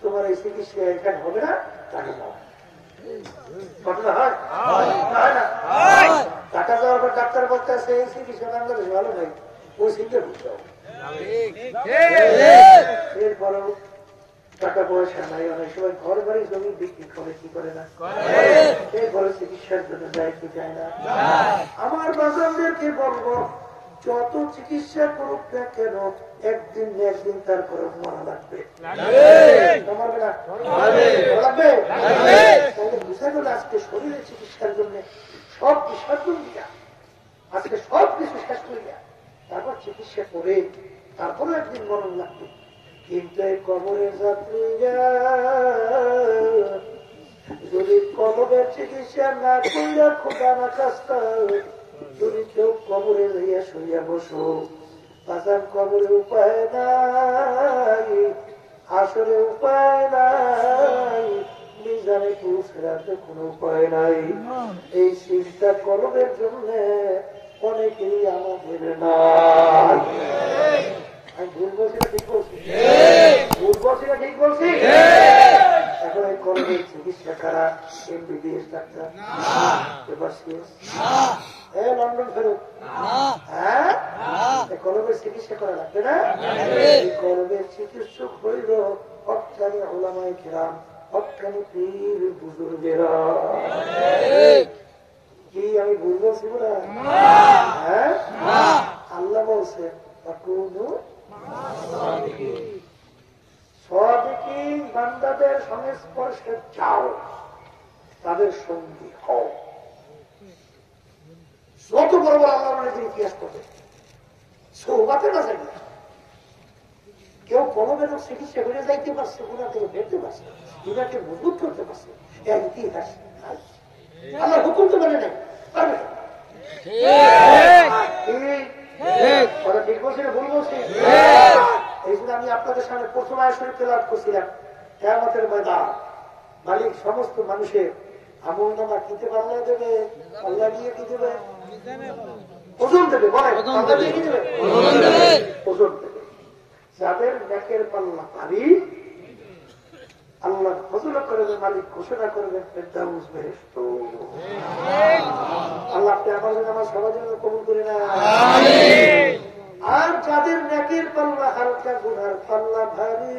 তোমার এই চিকিৎসা এখানে হবে না, টাকা দাও। ঘটনা হয় না? টাকা দেওয়ার পর ডাক্তার বলতে আছে এই চিকিৎসা বাংলাদেশে ভালো নাই, ওই চিন্তা করতে হবে। এরপরেও টাকা পয়সা নাই, অনেক সময় ঘর বাড়ি জমি বিক্রি করে, কি করে না, এই ঘরে চিকিৎসার জন্য যায় কি যায় না। আমার বাজারদেরকে বলবো, যত চিকিৎসা করুক না কেন একদিন না একদিন তারপরে মারা লাগবে। বুঝা গেল আজকে শরীরের চিকিৎসার জন্য সব বিসর্জন দিয়া, আজকে সব কিছু শেষ করিয়া তারপর চিকিৎসা করে তারপরে একদিন মরণ লাগবে। কিন্তু এই কবরের যাত্রীরা যদি কবরের চিকিৎসা না করিয়া খোদা না কাজটা যদি কেউ কবরে যাইয়া শুইয়া বসো, বাজার কবরে উপায় নাই, আসলে উপায় নাই, মিজানে পৌঁছাতে কোনো উপায় নাই। এই চিন্তা কলমের জন্য অনেকেই আমাদের নাই। আমি ভুল বলছি না ঠিক বলছি? ভুল বলছি না ঠিক বলছি? এখন এই কলমের চিকিৎসা কারা? MBBS ডাক্তার, লন্ডন ফেরত, হ্যাঁ কলমের চিকিৎসা করা লাগবে না? এই কলমের চিকিৎসক হইল হক্কানি ওলামায়ে কেরাম, হক্কানি পীর বুজুর্গেরা। কি আমি ভুল বলছি না? হ্যাঁ, আল্লাহ বলছে সাদিকিন বান্দাদের সংস্পর্শে যাও, তাদের সঙ্গী হও। যত বড় বড় আল্লাহ যে ইতিহাস করবে সৌভাতে না যাই, কেউ কলমের চিকিৎসা করে যাইতে পারছে, গুণাকে বেরতে পারছে, গুণাকে মজবুত করতে পারছে, এর ইতিহাস আল্লাহ হুকুম তো মানে নেই। ঠিক বলছি না ভুল বলছি? এই জন্য আমি আপনাদের সামনে প্রথম আয়াত তেলাওয়াত করছিলাম, কিয়ামতের ময়দান মালিক সমস্ত মানুষের আমল নামা কিনতে পারলে দেবে, আল্লাহ দিয়ে কি দেবে? ওজন দেবে। বলে ওজন দেবে। যাদের নেকের পাল্লা ভারী, আল্লাহ ফজলত করবেন, মালিক ঘোষণা করবেন ফেরদাউস বেহেশত। আল্লাহ আপনি আমার সবার জন্য কবুল করে না। আর যাদের নেকের পাল্লা হালকা, গুনার পাল্লা ভারী,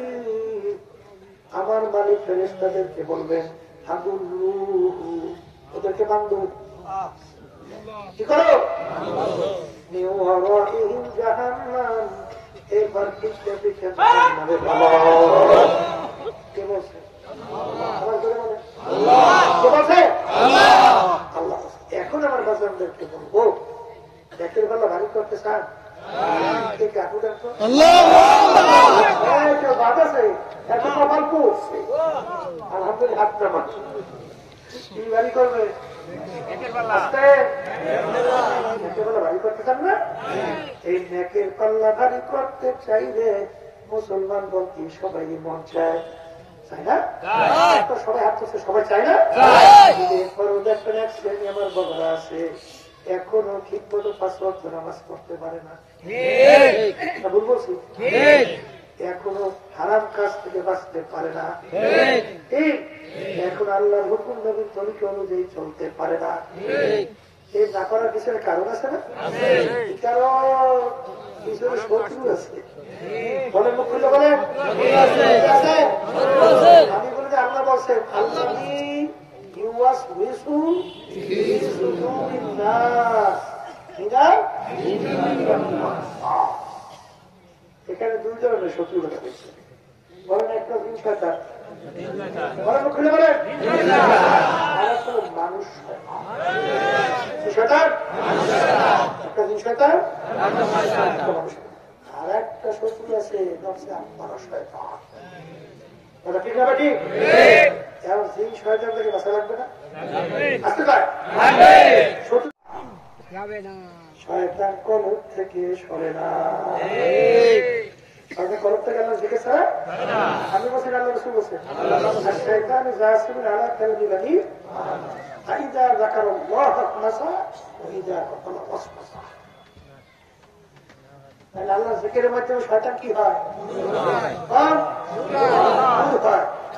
আমার মালিক ফেরেশতাদেরকে বলবেন আগুল্লু, ওদেরকে বান্ধব কি করো, জাহান্নাম, এবার পিছনে পিছনে জাহান্নামে পাবো। কে বলছে? আল্লাহ। এখন আমার বাচ্চাদেরকে বলবো, নেকের পাল্লা ভারী করতে চান? মুসলমান বলতে সবাই মন চায়, চাই না? সবাই হাত করছে, সবাই চায় না? এরপরও দেখবেন এক শ্রেণী আমার বড়রা আছে, এখনো ঠিক মতো 5 ওয়াক্ত নামাজ পড়তে পারে না। ভুল বলছি? এখনো হারাম কাজ থেকে বাঁচতে পারে না। এখন আল্লাহর হুকুম নবীর তরিকা অনুযায়ী চলতে পারে না। এই না করার পিছনে কারণ আছে না? কারণ পিছনে শত্রু আছে। বলেন মুখ খুলে বলেন, আমি বলি যে আল্লাহ বলছেন আল্লাহ এখানে 2 ধরনের শত্রু কথা বলছে। বলেন একটা জিন শয়তান, বলেন খুলে বলেন, আর একটা মানুষ শয়তান, একটা জিন শয়তান, আর একটা শত্রু আছে মানুষ শয়তান। ঠিক না ঠিক? এখন জিন শয়তান থেকে বাঁচা লাগবে না? আসতে পারে শয়তান কলব থেকে সরে না। কলব থেকে আল্লাহ জিজ্ঞেস করে, আমি বলছি আল্লাহ রসুল বলছে শয়তান জাসিমুন আলা কলবি বনি আইযা যাকারাল্লাহ ফাসা ওয়া ইযা ক্বালা ওয়াসওয়াসা। আল্লাহ জিকিরের মাধ্যমে শয়তান কি হয়?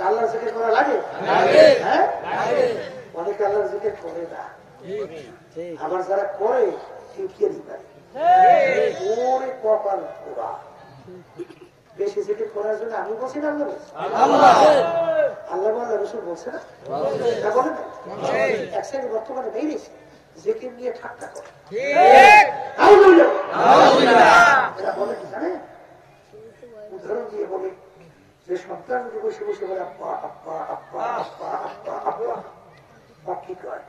আল্লাহ জিকির করা লাগে? হ্যাঁ, অনেকে আল্লাহ জিকির করে না, আবার যারা করে কপাল পোড়া। বেশি জিকির করার জন্য আমি বলছি না আল্লাহ আল্লাহ আল্লাহ রসুল বলছে না? বলে না এক শ্রেণী বর্তমানে বেরিয়েছে জিকির নিয়ে ঠাট্টা করে। বলে কি জানে? উদাহরণ দিয়ে বলে যে সন্তান বসে বসে বলে আপ্পা আপ্পা আপ্পা আপ্পা আপ্পা আপ্পা, কি কয়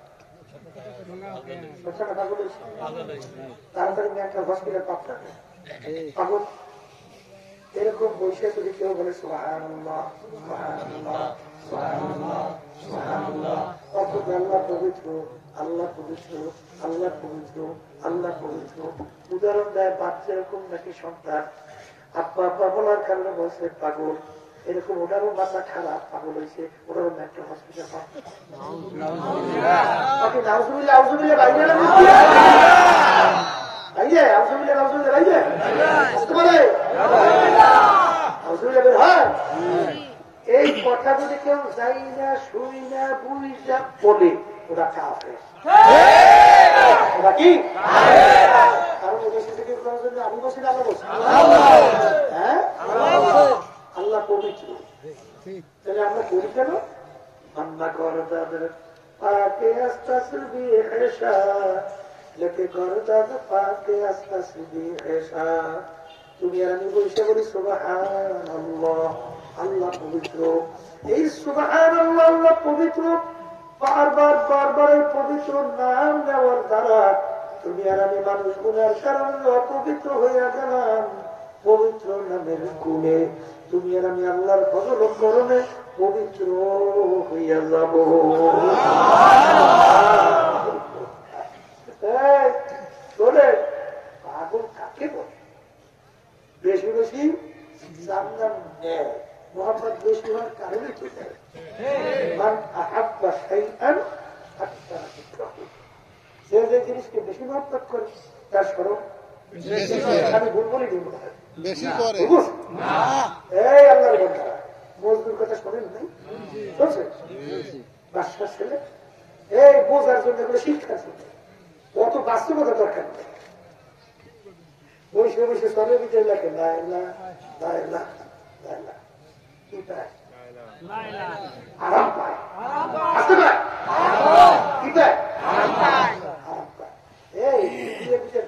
তাড়াতাড়ি মেয়েটা হসপিটাল পাবনা পাগল। এরকম বসে যদি কেউ বলে সুবহানাল্লাহ সুবহানাল্লাহ সুবহানাল্লাহ অথচ আল্লাহ পবিত্র, আল্লাহ পবিত্র, আল্লাহ পবিত্র, আল্লাহ পবিত্র। উদাহরণ দেয় বাচ্চা এরকম নাকি সন্তান আব্বা আব্বা বলার কারণে বলছে পাগল, এরকম ওটারও মাথা খারাপ, পাগল হয়েছে, ওটারও একটা হসপিটাল এই কথা যদি কেউ যাই না শুই না বুঝি না বলে ওরা কাফের। ওরা কি? কারণ ওদের সাথে কেউ করার জন্য আমি বসি না, আল্লাহ বসি। হ্যাঁ, আল্লাহ পবিত্র, তাহলে আমরা করি কেন? আল্লাহ করে তাদের পাকে আস্তা সুবি হেসা, লেকে করে তাদের পাকে আস্তা সুবি হেসা। তুমি আর আমি বসে বলি সুবহানাল্লাহ, আল্লাহ পবিত্র। এই সুবহানাল্লাহ, আল্লাহ পবিত্র, বারবার বারবার এই পবিত্র নাম নেওয়ার দ্বারা তুমি আর আমি মানুষ গুনার কারণে অপবিত্র হইয়া গেলাম। পবিত্র নামের গুণে তুমি আর আমি আল্লাহর ফজল করণে পবিত্র হইয়া যাব। পাগল কাকে বলে? বেশি বেশি জান্নাত নেয়, মোহাম্মদ বেশি হওয়ার কারণে তো দেয়। সে যে জিনিসকে বেশি মহব্বত করে তার স্মরণ আমি ভুল বলি বেশি করে। এই আল্লাহর বান্দা মজদুর কথা শোনেন নাই? শুনছে বাদশার ছেলে এই বোঝার জন্য শিক্ষার জন্য অত বাস্তবতা দরকার নেই। বসে বসে সবের ভিতরে লেখে কি পায়? আরাম পায়। আসতে পায় কি পায়? আরাম পায়। এই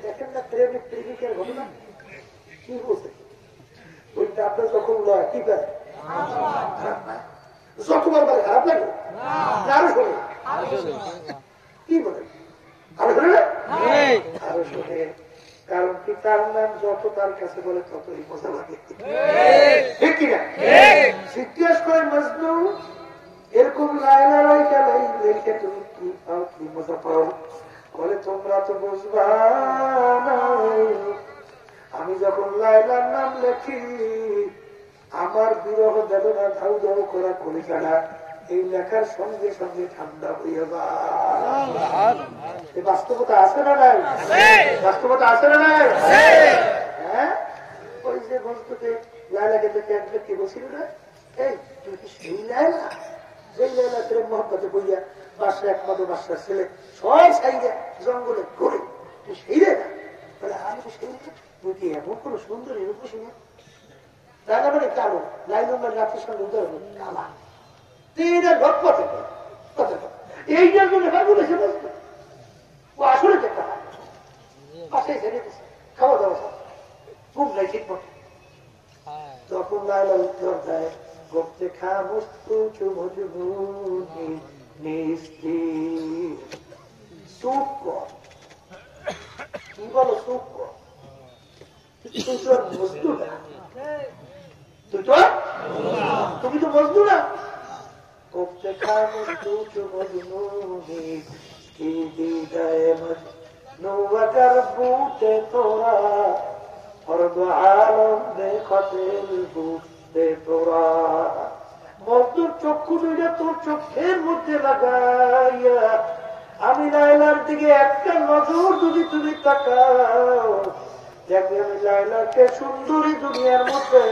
দেখেন না প্রেমিকের ঘটনা কি বলছে? ওইটা আপনার যখন লয় কি পায়? যখন আমার খারাপ লাগে আরো শোনে কি বলে? আরো শোনে না? আরো শোনে। কারণ কি তার নাম যত তার কাছে বলে ততই মজা লাগে, ঠিক কিনা? জিজ্ঞেস করে মজনু এরকম লাইলা লাইকা লাইকা তুমি কি পাও, কি মজা পাও? বলে তোমরা তো বুঝবা না, আমি যখন লাইলার নাম লেখি আমার বিরহ বেদনা ধাউ ধাউ করা কলিকাটা এই লেখার সঙ্গে সঙ্গে ঠান্ডা হইয়া যায়। বাস্তবতা আছে না নাই? বাস্তবতা আছে না নাই? হ্যাঁ, ওই যে বস্তুতে লাইলাকে দেখে একজন কি বলছিল না, এই তুই কি সেই লাইলা যেই লাইলা প্রেম মহব্বতে বইয়া বাসায় একমাত্র বাসার ছেলে সব সাইডে জঙ্গলে ঘুরে, তুই সেই লাইলা? বলে আমি তো সেই লাইলা। তুই কি এমন কোন সুন্দরী রূপসী না? লাইলা মানে কালো, লাইলা মানে রাত্রির সঙ্গে উদাহরণ কালা এই জন্য বলেছে ও আসলে দেখা বাসায় ছেড়ে দিচ্ছে, খাওয়া দাওয়া খুব নাই ঠিক মতো। তখন লাইলা উত্তর দেয় করতে খা বস্তু চুমজুনি নিস্তির। চুপ কর, কি বলো চুপ কর, তুই তো বস্তু না, তুই তো তুমি তো বস্তু না। করতে খা বস্তু চুমজুনি কি দিদায় নৌকার বুতে তোরা ফরদ আলম দেখতে বুঝতে তোরা। মজদুর চক্ষু দুইটা তোর চোখের মধ্যে লাগাইয়া আমি লাইলার দিকে একটা নজর যদি তুমি তাকাও দেখবে আমি লাইলাকে সুন্দরী দুনিয়ার মধ্যে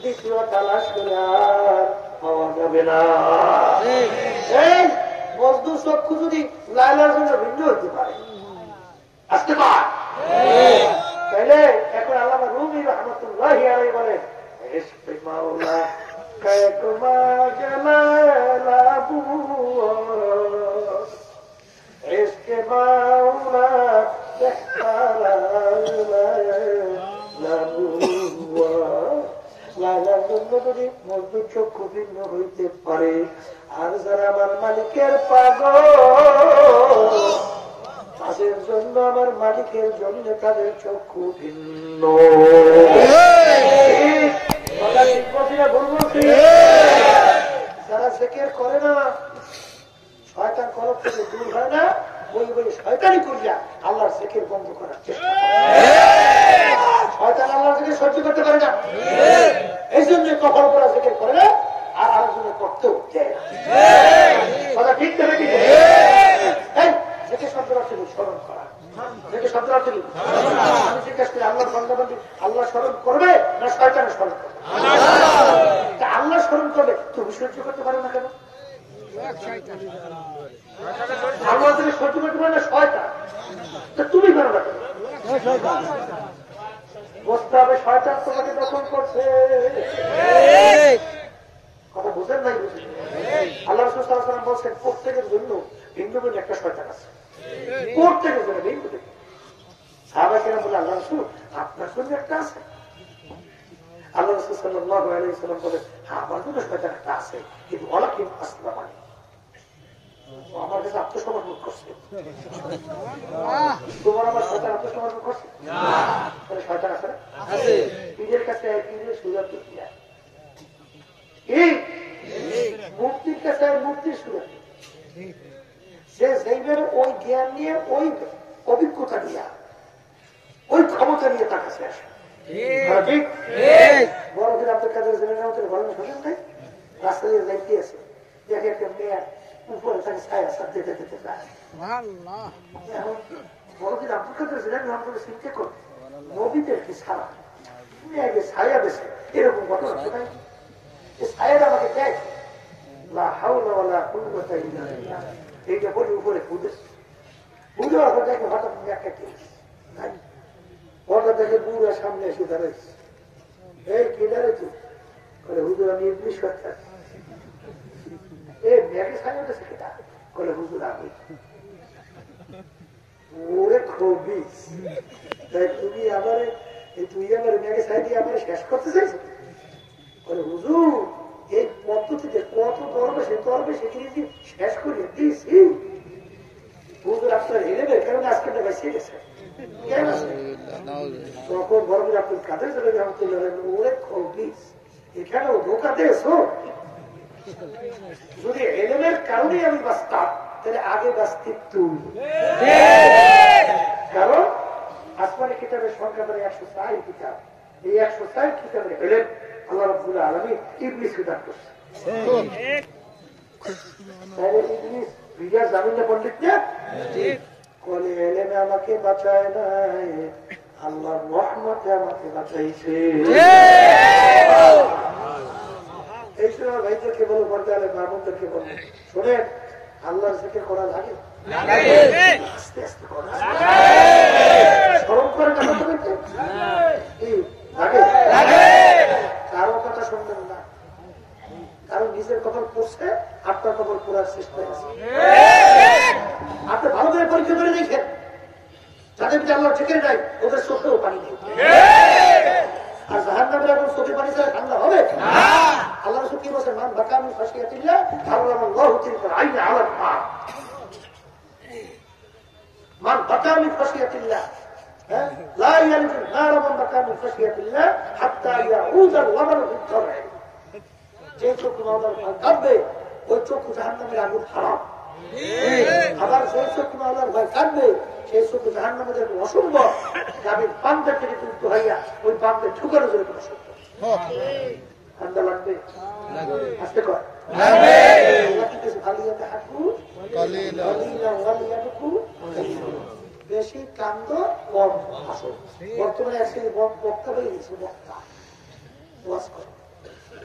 দ্বিতীয় তালাশ করে আর পাওয়া যাবে না। এই মজদুর চক্ষু যদি লাইলার জন্য ভিন্ন হতে পারে, আসতে পারে, তাহলে এখন আল্লামা রুমি রহমতুল্লাহি আলাইহি বলেন ইশকে মাওলা কায়কুমা জালালাবু ইশকে মাওলা দেখালালাবু। লাইলার জন্য যদি মজদুর চক্ষু ভিন্ন হইতে পারে, আর যারা আমার মালিকের পাগল তাদের জন্য আমার মালিকের জন্য তাদের চক্ষু ভিন্ন। যারা জিকির করে না শয়তান কলব থেকে দূর হয় না, ওই বই শয়তানি করিয়া আল্লাহর জিকির বন্ধ করার চেষ্টা করে। শয়তান আল্লাহর জিকির সহ্য করতে পারে না, এই জন্য কখনো করা জিকির করে না, আর আরেকজনে করতেও দেয় না। কথা ঠিক না ঠিক? এই জিকির শব্দের অর্থ স্মরণ করা, জিকির শব্দের অর্থ কি? আমি জিজ্ঞাসা করি আল্লাহর বান্দাবান্দি আল্লাহ স্মরণ করবে না শয়তানের স্মরণ করবে? আল্লাহ স্মরণ করবে, তুমি সহ্য করতে পারো না কেন? আল্লাহ তুমি সহ্য করতে পারো না শয়তান, তুমি কেন না? বুঝতে হবে শয়তান তোমাকে দখল করছে। কথা বুঝেন নাই? বুঝেন? আল্লাহ রাসূল সাল্লাল্লাহু আলাইহি ওয়াসাল্লাম বলছেন প্রত্যেকের জন্য ভিন্ন ভিন্ন একটা শয়তান আছে, প্রত্যেকের জন্য ভিন্ন ভিন্ন। সাহাবা কেরাম বলে আল্লাহ রাসূল আপনার জন্য একটা আছে? আল্লাহ রাসূল সাল্লাল্লাহু আলাইহি ওয়াসাল্লাম বলে আমার জন্য শয়তান একটা আছে, কিন্তু ওয়ালাকিন আসলামানি, আমার কাছে আত্মসমর্পণ করছে। তোমার আমার শয়তান আত্মসমর্পণ করছে? তাহলে শয়তান আছে না? পীরের কাছে পীরের সুযোগ দিয়া, এই মুক্তির কাছে মুক্তির সুযোগ, সে যেইভাবে ওই জ্ঞান নিয়ে ওই অভিজ্ঞতা নিয়ে ওই ক্ষমতা নিয়ে তার কাছে আসে। ঠিক বড়দিন আব্দুল কাদের জিলানী বলেন শোনেন ভাই, রাস্তা দিয়ে যাইতে আছে, দেখে একটা মেয়ে উপরে তাকে ছায়া সাথ দিতে দিতে যায়। এখন বড়দিন আব্দুল কাদের জিলানী আমাদের চিন্তা করে নবীদের কি ছাড়া মেয়েকে ছায়া দেশে এরকম ঘটনা শোনায়, ছায়াটা আমাকে দেয় লা হাওলা ওয়ালা কুওয়াতা ইল্লা বিল্লাহ, এইটা বলে উপরে খুঁজেছে, বুঝে আসলে দেখে হঠাৎ একটা কেস হঠাৎ দেখে বুড়া সামনে এসে দাঁড়াইছে, এই কে দাঁড়াইছে? বলে হুজুর আমি ইবলিস সরকার। এই মেয়েকে ছায়া দেশে কেটা? বলে হুজুর আমি। ওরে খবিস, তাই তুমি আবার তুই আমার মেয়েকে ছায়া দিয়ে আমার শেষ করতে চাইছো? বলে হুজুর এই পদ্ধতিতে কত তরবে সে তরবে সেখানে যে শেষ করিয়ে দিয়েছি। হুজুর আপনার হেরে কারণ আজকে বেঁচে গেছে। তখন বরফের আপনি কাদের চলে ওরে খবিস, এখানেও ধোকা দিয়েছো। যদি এলেমের কারণে আমি বাঁচতাম তাহলে আগে বাঁচতে তুই, কারণ আসমানি কিতাবের সংখ্যা ধরে 104 কিতাব, এই 104 কিতাবের এলেম আল্লাহ রাব্বুল আলামিন ইবলিসকে দান করছে। তাহলে ইবলিস বিজা জামিনে পণ্ডিত না বলে এলেমে আমাকে বাঁচায় নাই, আল্লাহর রহমতে আমাকে বাঁচাইছে। এই সময় ভাইদেরকে বলো, পর্দালে মামুনদেরকে বলো, শোনেন আল্লাহর জিকির করা লাগে, আস্তে আস্তে করা স্মরণ করে না করতে লাগে, কারো কথা শুনবেন না, কারণ নিজের কপাল পড়ছে আপনার কপাল পড়ার চেষ্টা আছে। আপনি ভালো করে পরীক্ষা করে দেখেন, যাদের পিঠে আল্লাহ ঠিকের নাই ওদের চোখেও পানি নেই, আর জাহান্নামের এখন চোখে পানি ছাড়া ঠান্ডা হবে? আল্লাহ রাসূল কি বলছেন? মান বাকা মিন খাশিয়াতিল্লাহ হারামাল্লাহু তিলকাল আইন আলাল নার। মান বাকা মিন খাশিয়াতিল্লাহ লা ইয়ালিজুন নার মান বাকা মিন খাশিয়াতিল্লাহ হাত্তা ইয়াউদাল ওয়াবাল ফিদ দার'i। যে চক্ষু মাওলার ভয় কাঁদবে ওই চক্ষু জাহান্নামের আগুন হারাম, আবার সেই চক্ষু মাওলার ভয় কাঁদবে সেই চক্ষু জাহান্নামের অসম্ভব, গাভীর পান্তের থেকে তুলতে হইয়া ওই পান্তে ঠুকানো যাবে কোনো অসম্ভব। ঠান্ডা লাগবে? আসতে কর বেশি কান্দ কম হাসো। বর্তমানে একসাথে বক্তা হয়ে গেছে, বক্তা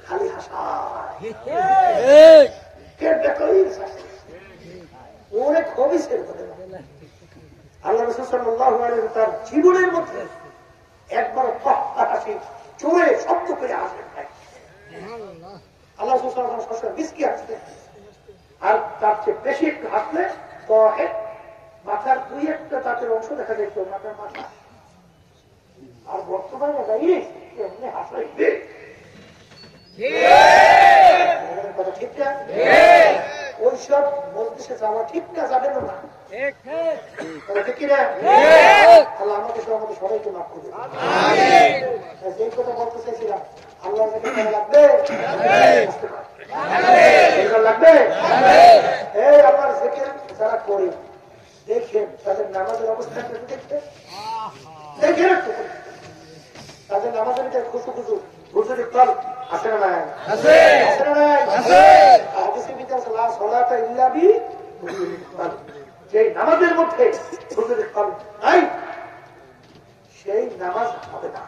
খালি হাসা অনেক হবিসের আল্লাহ রাসূল সাল্লাল্লাহু আলাইহি ওয়াসাল্লাম তার জীবনের মধ্যে একবার হাসি চোরে শব্দ করে হাসেন নাই। আল্লাহ রাসূল সাল্লাল্লাহু আলাইহি ওয়াসাল্লাম মিসকি হাসতেন, আর তার চেয়ে বেশি একটু হাসলে তো মাথার দুই একটা দাঁতের অংশ দেখা যেত, মাথার মাথা। আর বর্তমানে দাঁড়িয়ে এমনি হাসাইবে কথা ঠিক না? ওইসব বলতেছে যাওয়া ঠিক না, যাবেন না ঠিক কিনা? আল্লাহ আমাকে আমাদের সবাইকে মাফ করবে। যে কথা বলতে চাইছিলাম, আল্লাহ লাগবে লাগবে, এই আমার জেকের আছে না নাই? আছে আছে না নাই? আছে হাদিসের ভিতরে আছে লা সালাতা ইল্লা বি যে নামাজের মধ্যে হুজুরের কলব নাই সেই নামাজ হবে না।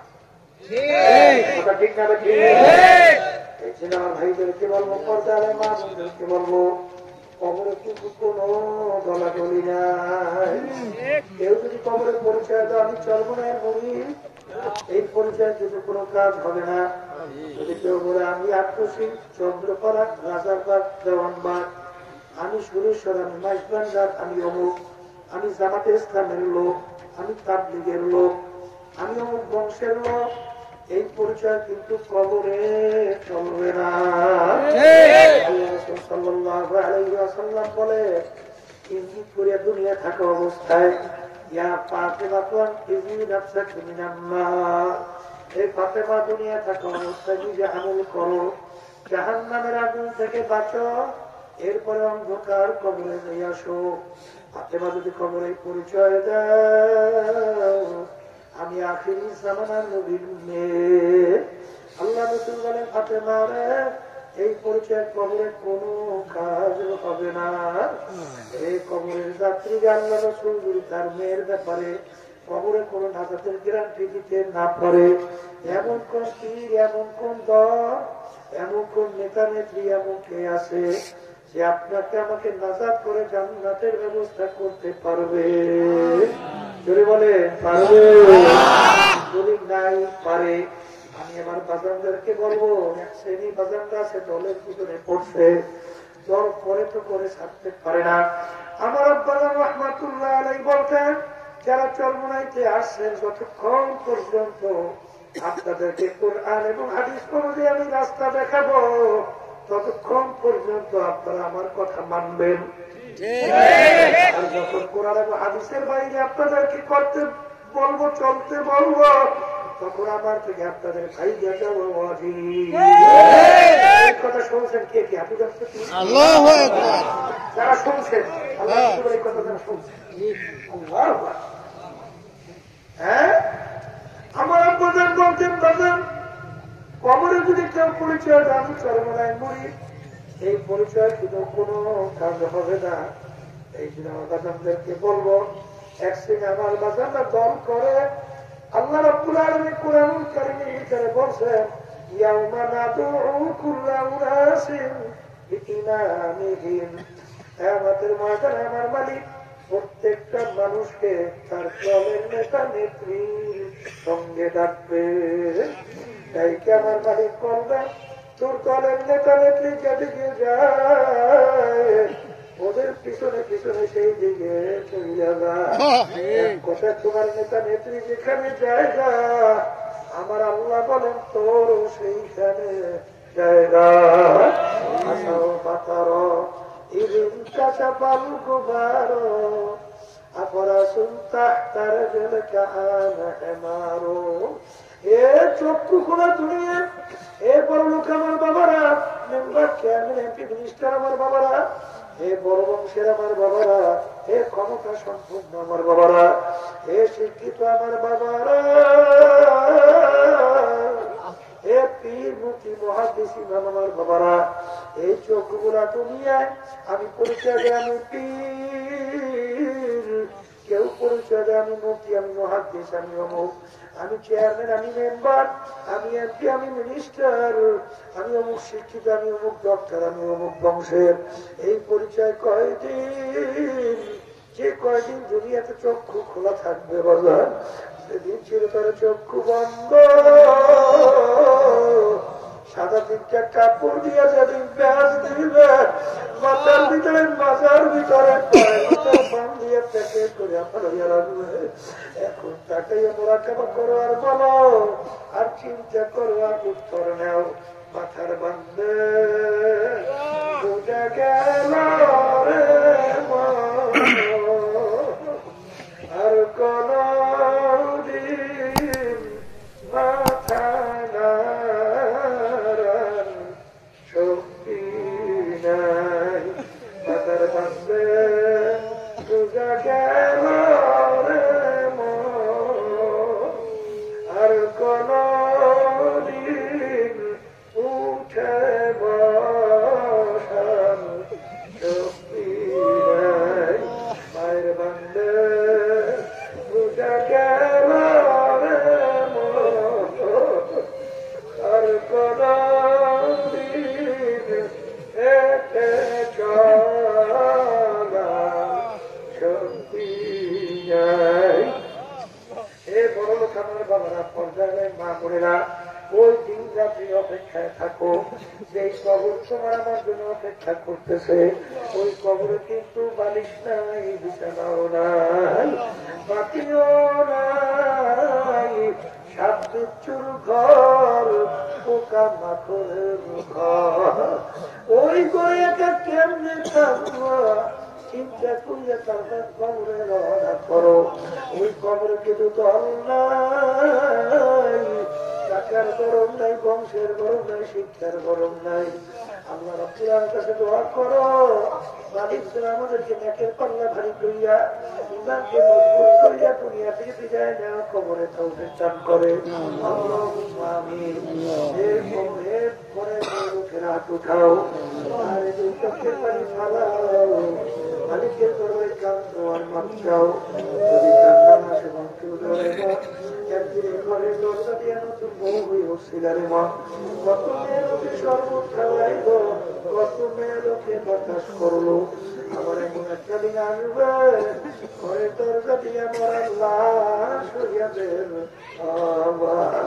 কথা ঠিক না? ঠিক। এই জন্য আমার ভাইদেরকে বলবো, পর্দার মানুষদেরকে বলবো, কবরে কিন্তু কোন দলাদলি নাই। কেউ যদি কবরের পরিচয় দেয় আমি চর্মনায়ের মুরিদ, এই পরিচয় কিন্তু কোনো কাজ হবে না। যদি কেউ বলে আমি আত্মসিং চন্দ্রপাড়া রাজারবাগ দেওয়ানবাগ, আমি সুরেশ্বর, আমি মাইজবান্ডার, আমি অমুক, আমি জামাতে ইসলামের লোক, আমি তাবলীগের লোক, আমি অমুক বংশের লোক, এই পরিচয় কিন্তু কবরে চলবে না। রাসূল সাল্লাল্লাহু আলাইহি ওয়াসাল্লাম বলে, ইঙ্গিত করিয়া দুনিয়া থাকা অবস্থায় ইয়া ফাতেমা তুনফিজি নাফসাকি মিনান নার, এই ফাতেমা দুনিয়া থাকা অবস্থায় নিজে আমল করো, জাহান্নামের আগুন থেকে বাঁচো, এরপরে অন্ধকার কবরে নিয়ে আসো। ফাতেমা যদি কবরে পরিচয় দাও আমি আখিরি জামানার নবীর মেয়ে, আল্লাহ রাসূল বলেন ফাতেমা রে এই পরিচয় কবরে কোনো কাজ হবে না। এই কবরের যাত্রীকে আল্লাহ রাসূল যদি তার মেয়ের ব্যাপারে কবরে কোনো নাজাতের গ্যারান্টি দিতে না পারে, এমন কোন পীর, এমন কোন দল, এমন কোন নেতা নেত্রী, এমন কে আছে যে আপনাকে আমাকে নাজাত করে জান্নাতের ব্যবস্থা করতে পারবে? যদি বলে পারবে, যদি নাই পারে, আমি আমার বাজানদেরকে বলবো, এক শ্রেণী বাজানরা আছে দলের পিছনে পড়ছে, দল করে তো করে ছাড়তে পারে না। আমার আব্বাজান রাহমাতুল্লাহ আলাইহি বলতেন, যারা চরমনাইতে আসছেন যতক্ষণ পর্যন্ত আপনাদেরকে কোরআন এবং হাদিস অনুযায়ী আমি রাস্তা দেখাবো, ততক্ষণ পর্যন্ত আপনারা আমার কথা মানবেন। আর যখন কোরআন এবং হাদিসের বাইরে আপনাদেরকে করতে বলবো, চলতে বলবো, তখন আমার থেকে আপনাদের ভাই দিয়ে যাবো। কথা শুনছেন কে কে? আপনি আল্লাহু আকবার। যারা শুনছেন আল্লাহ এই কথা যারা শুনছেন, হ্যাঁ আমার আব্বাজান বলছেন বাজান কবরে যদি কেউ পরিচয় দেয় আমি চরমনায় মরি, এই পরিচয় কিন্তু কোনো কাজ হবে না। এই জন্য আমার বাজানদেরকে বলবো, এক শ্রেণী আমার বাজানরা দল করে, আল্লাহ রাব্বুল আলামিন কুরআনুল কারীমের ভিতরে বলছেন ইয়াউমা নাদউ কুল্লা উনাসিন বিইমামিহিম, কিয়ামতের ময়দানে আমার মালিক প্রত্যেকটা মানুষকে তার দলের নেতা নেত্রীর সঙ্গে ডাকবে। তাই কি আমার মালিক বলবে তোর দলের নেতা নেত্রী যেদিকে যায় ওদের পিছনে পিছনে সেই দিকে চলে যাবা। কোথায় তোমার নেতা নেত্রী যেখানে জায়গা আমার আল্লাহ বলেন তোর সেইখানে জায়গা। আসাও পাতার ইরিন কাঁচা পাল গুবারো আপরা শুনতা তার জেল কামারো। এ চক্ষু খোলা দুনিয়া, এ বড় লোক আমার বাবারা, মেম্বার চেয়ারম্যান এমপি মিনিস্টার আমার বাবারা, হে বড় বংশের আমার বাবারা, হে ক্ষমতা সম্পূর্ণ আমার বাবারা, হে শিক্ষিত আমার বাবারা, হে পীর মুক্তি মহাদেশী আমার বাবারা, এই চোখগুলা দুনিয়ায় আমি পরিচয় দেয় আমি পীর, কেউ পরিচয় দেয় আমি মুক্তি, আমি মহাদেশ, আমি অমুক, আমি চেয়ারম্যান, আমি মেম্বার, আমি এমপি, আমি মিনিস্টার, আমি অমুক শিক্ষিত, আমি অমুক ডক্টর, আমি অমুক বংশের। এই পরিচয় কয়দিন, যে কয়দিন দুনিয়াতে চক্ষু খোলা থাকবে বাজার, সেদিন চিরতরে চক্ষু বন্ধ। সাদা দিকটা কাপড় দিয়ে যেদিন ব্যাস দিবে মাথার ভিতরে, মাজার ভিতরে বান দিয়ে প্যাকেট করে আপনার রাখবে। এখন তাকে মোরাকাবা করো আর বলো, আর চিন্তা করো আর উত্তর নেও। মাথার বান্ধে বুঝা গেল রে আর কোন দিন মাথা নাড়ার শক্তি নাই। মাথার বান্ধে বুঝা গেল রে আর কোন দিন অপেক্ষায় থাকো, যে কবর তোমার আমার জন্য অপেক্ষা করতেছে, ওই কবরে কিন্তু বালিশ নাই, বিছানাও নাই, মাটিও নাই, সাপ বিচ্ছুর ঘর, পোকা মাকড়ের ঘর, ওই করে একা কেমনে থাকবো? চিন্তা করলে তারপর কবরে রওনা করো। ওই কবরে কিন্তু দল নাই, টাকার গরম নাই, বংশের গরম নাই, শিক্ষার গরম নাই। আল্লাহ রাব্বুল আলামিনের কাছে দোয়া করো, মালিক যেন আমাদেরকে নেকের পাল্লা ভারী করিয়া, ইমানকে মজবুত করিয়া দুনিয়া থেকে বিদায় নেওয়া, কবরে তৌফিক দান করে। আল্লাহুম্মা আমিন। এর পরে লোকের হাত উঠাও, আর এই চোখের পানি ফালাও, মালিকের দরবারে কাঁদো আর মাপ চাও। যদি কান্না না আসে মনকে ধরে একদিনের ঘরে দরজা দিয়ে নতুন বউ হয়ে উঠছিল রে মা, কত মেয়ে লোকে শরবত খাওয়াইল, কত মেয়ে লোকে বাতাস করলো, আমার এমন একটা দিন আসবে ঘরে দরজা দিয়ে মরার লাশ হইয়া দেন আমার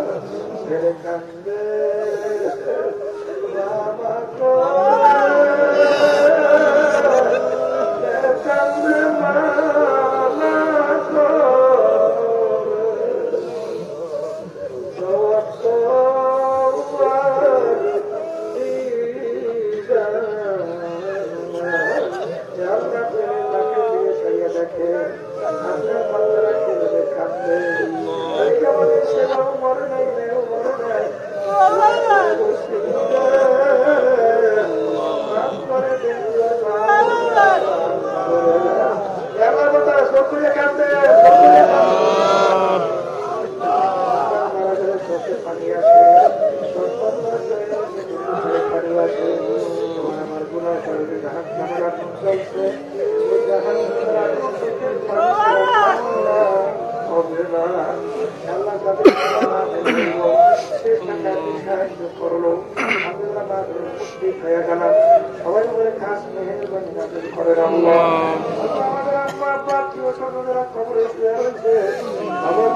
ছেলে কান্দে বাবা গো, কান্দে মামা গো, সবাই বলে খাস মেহেরবানি নাজেল করেন আল্লাহ। আমাদের আম্মা আব্বা আত্মীয় স্বজনেরা কবরে শুয়ে রয়েছে, আমার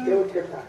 কেউ চেতা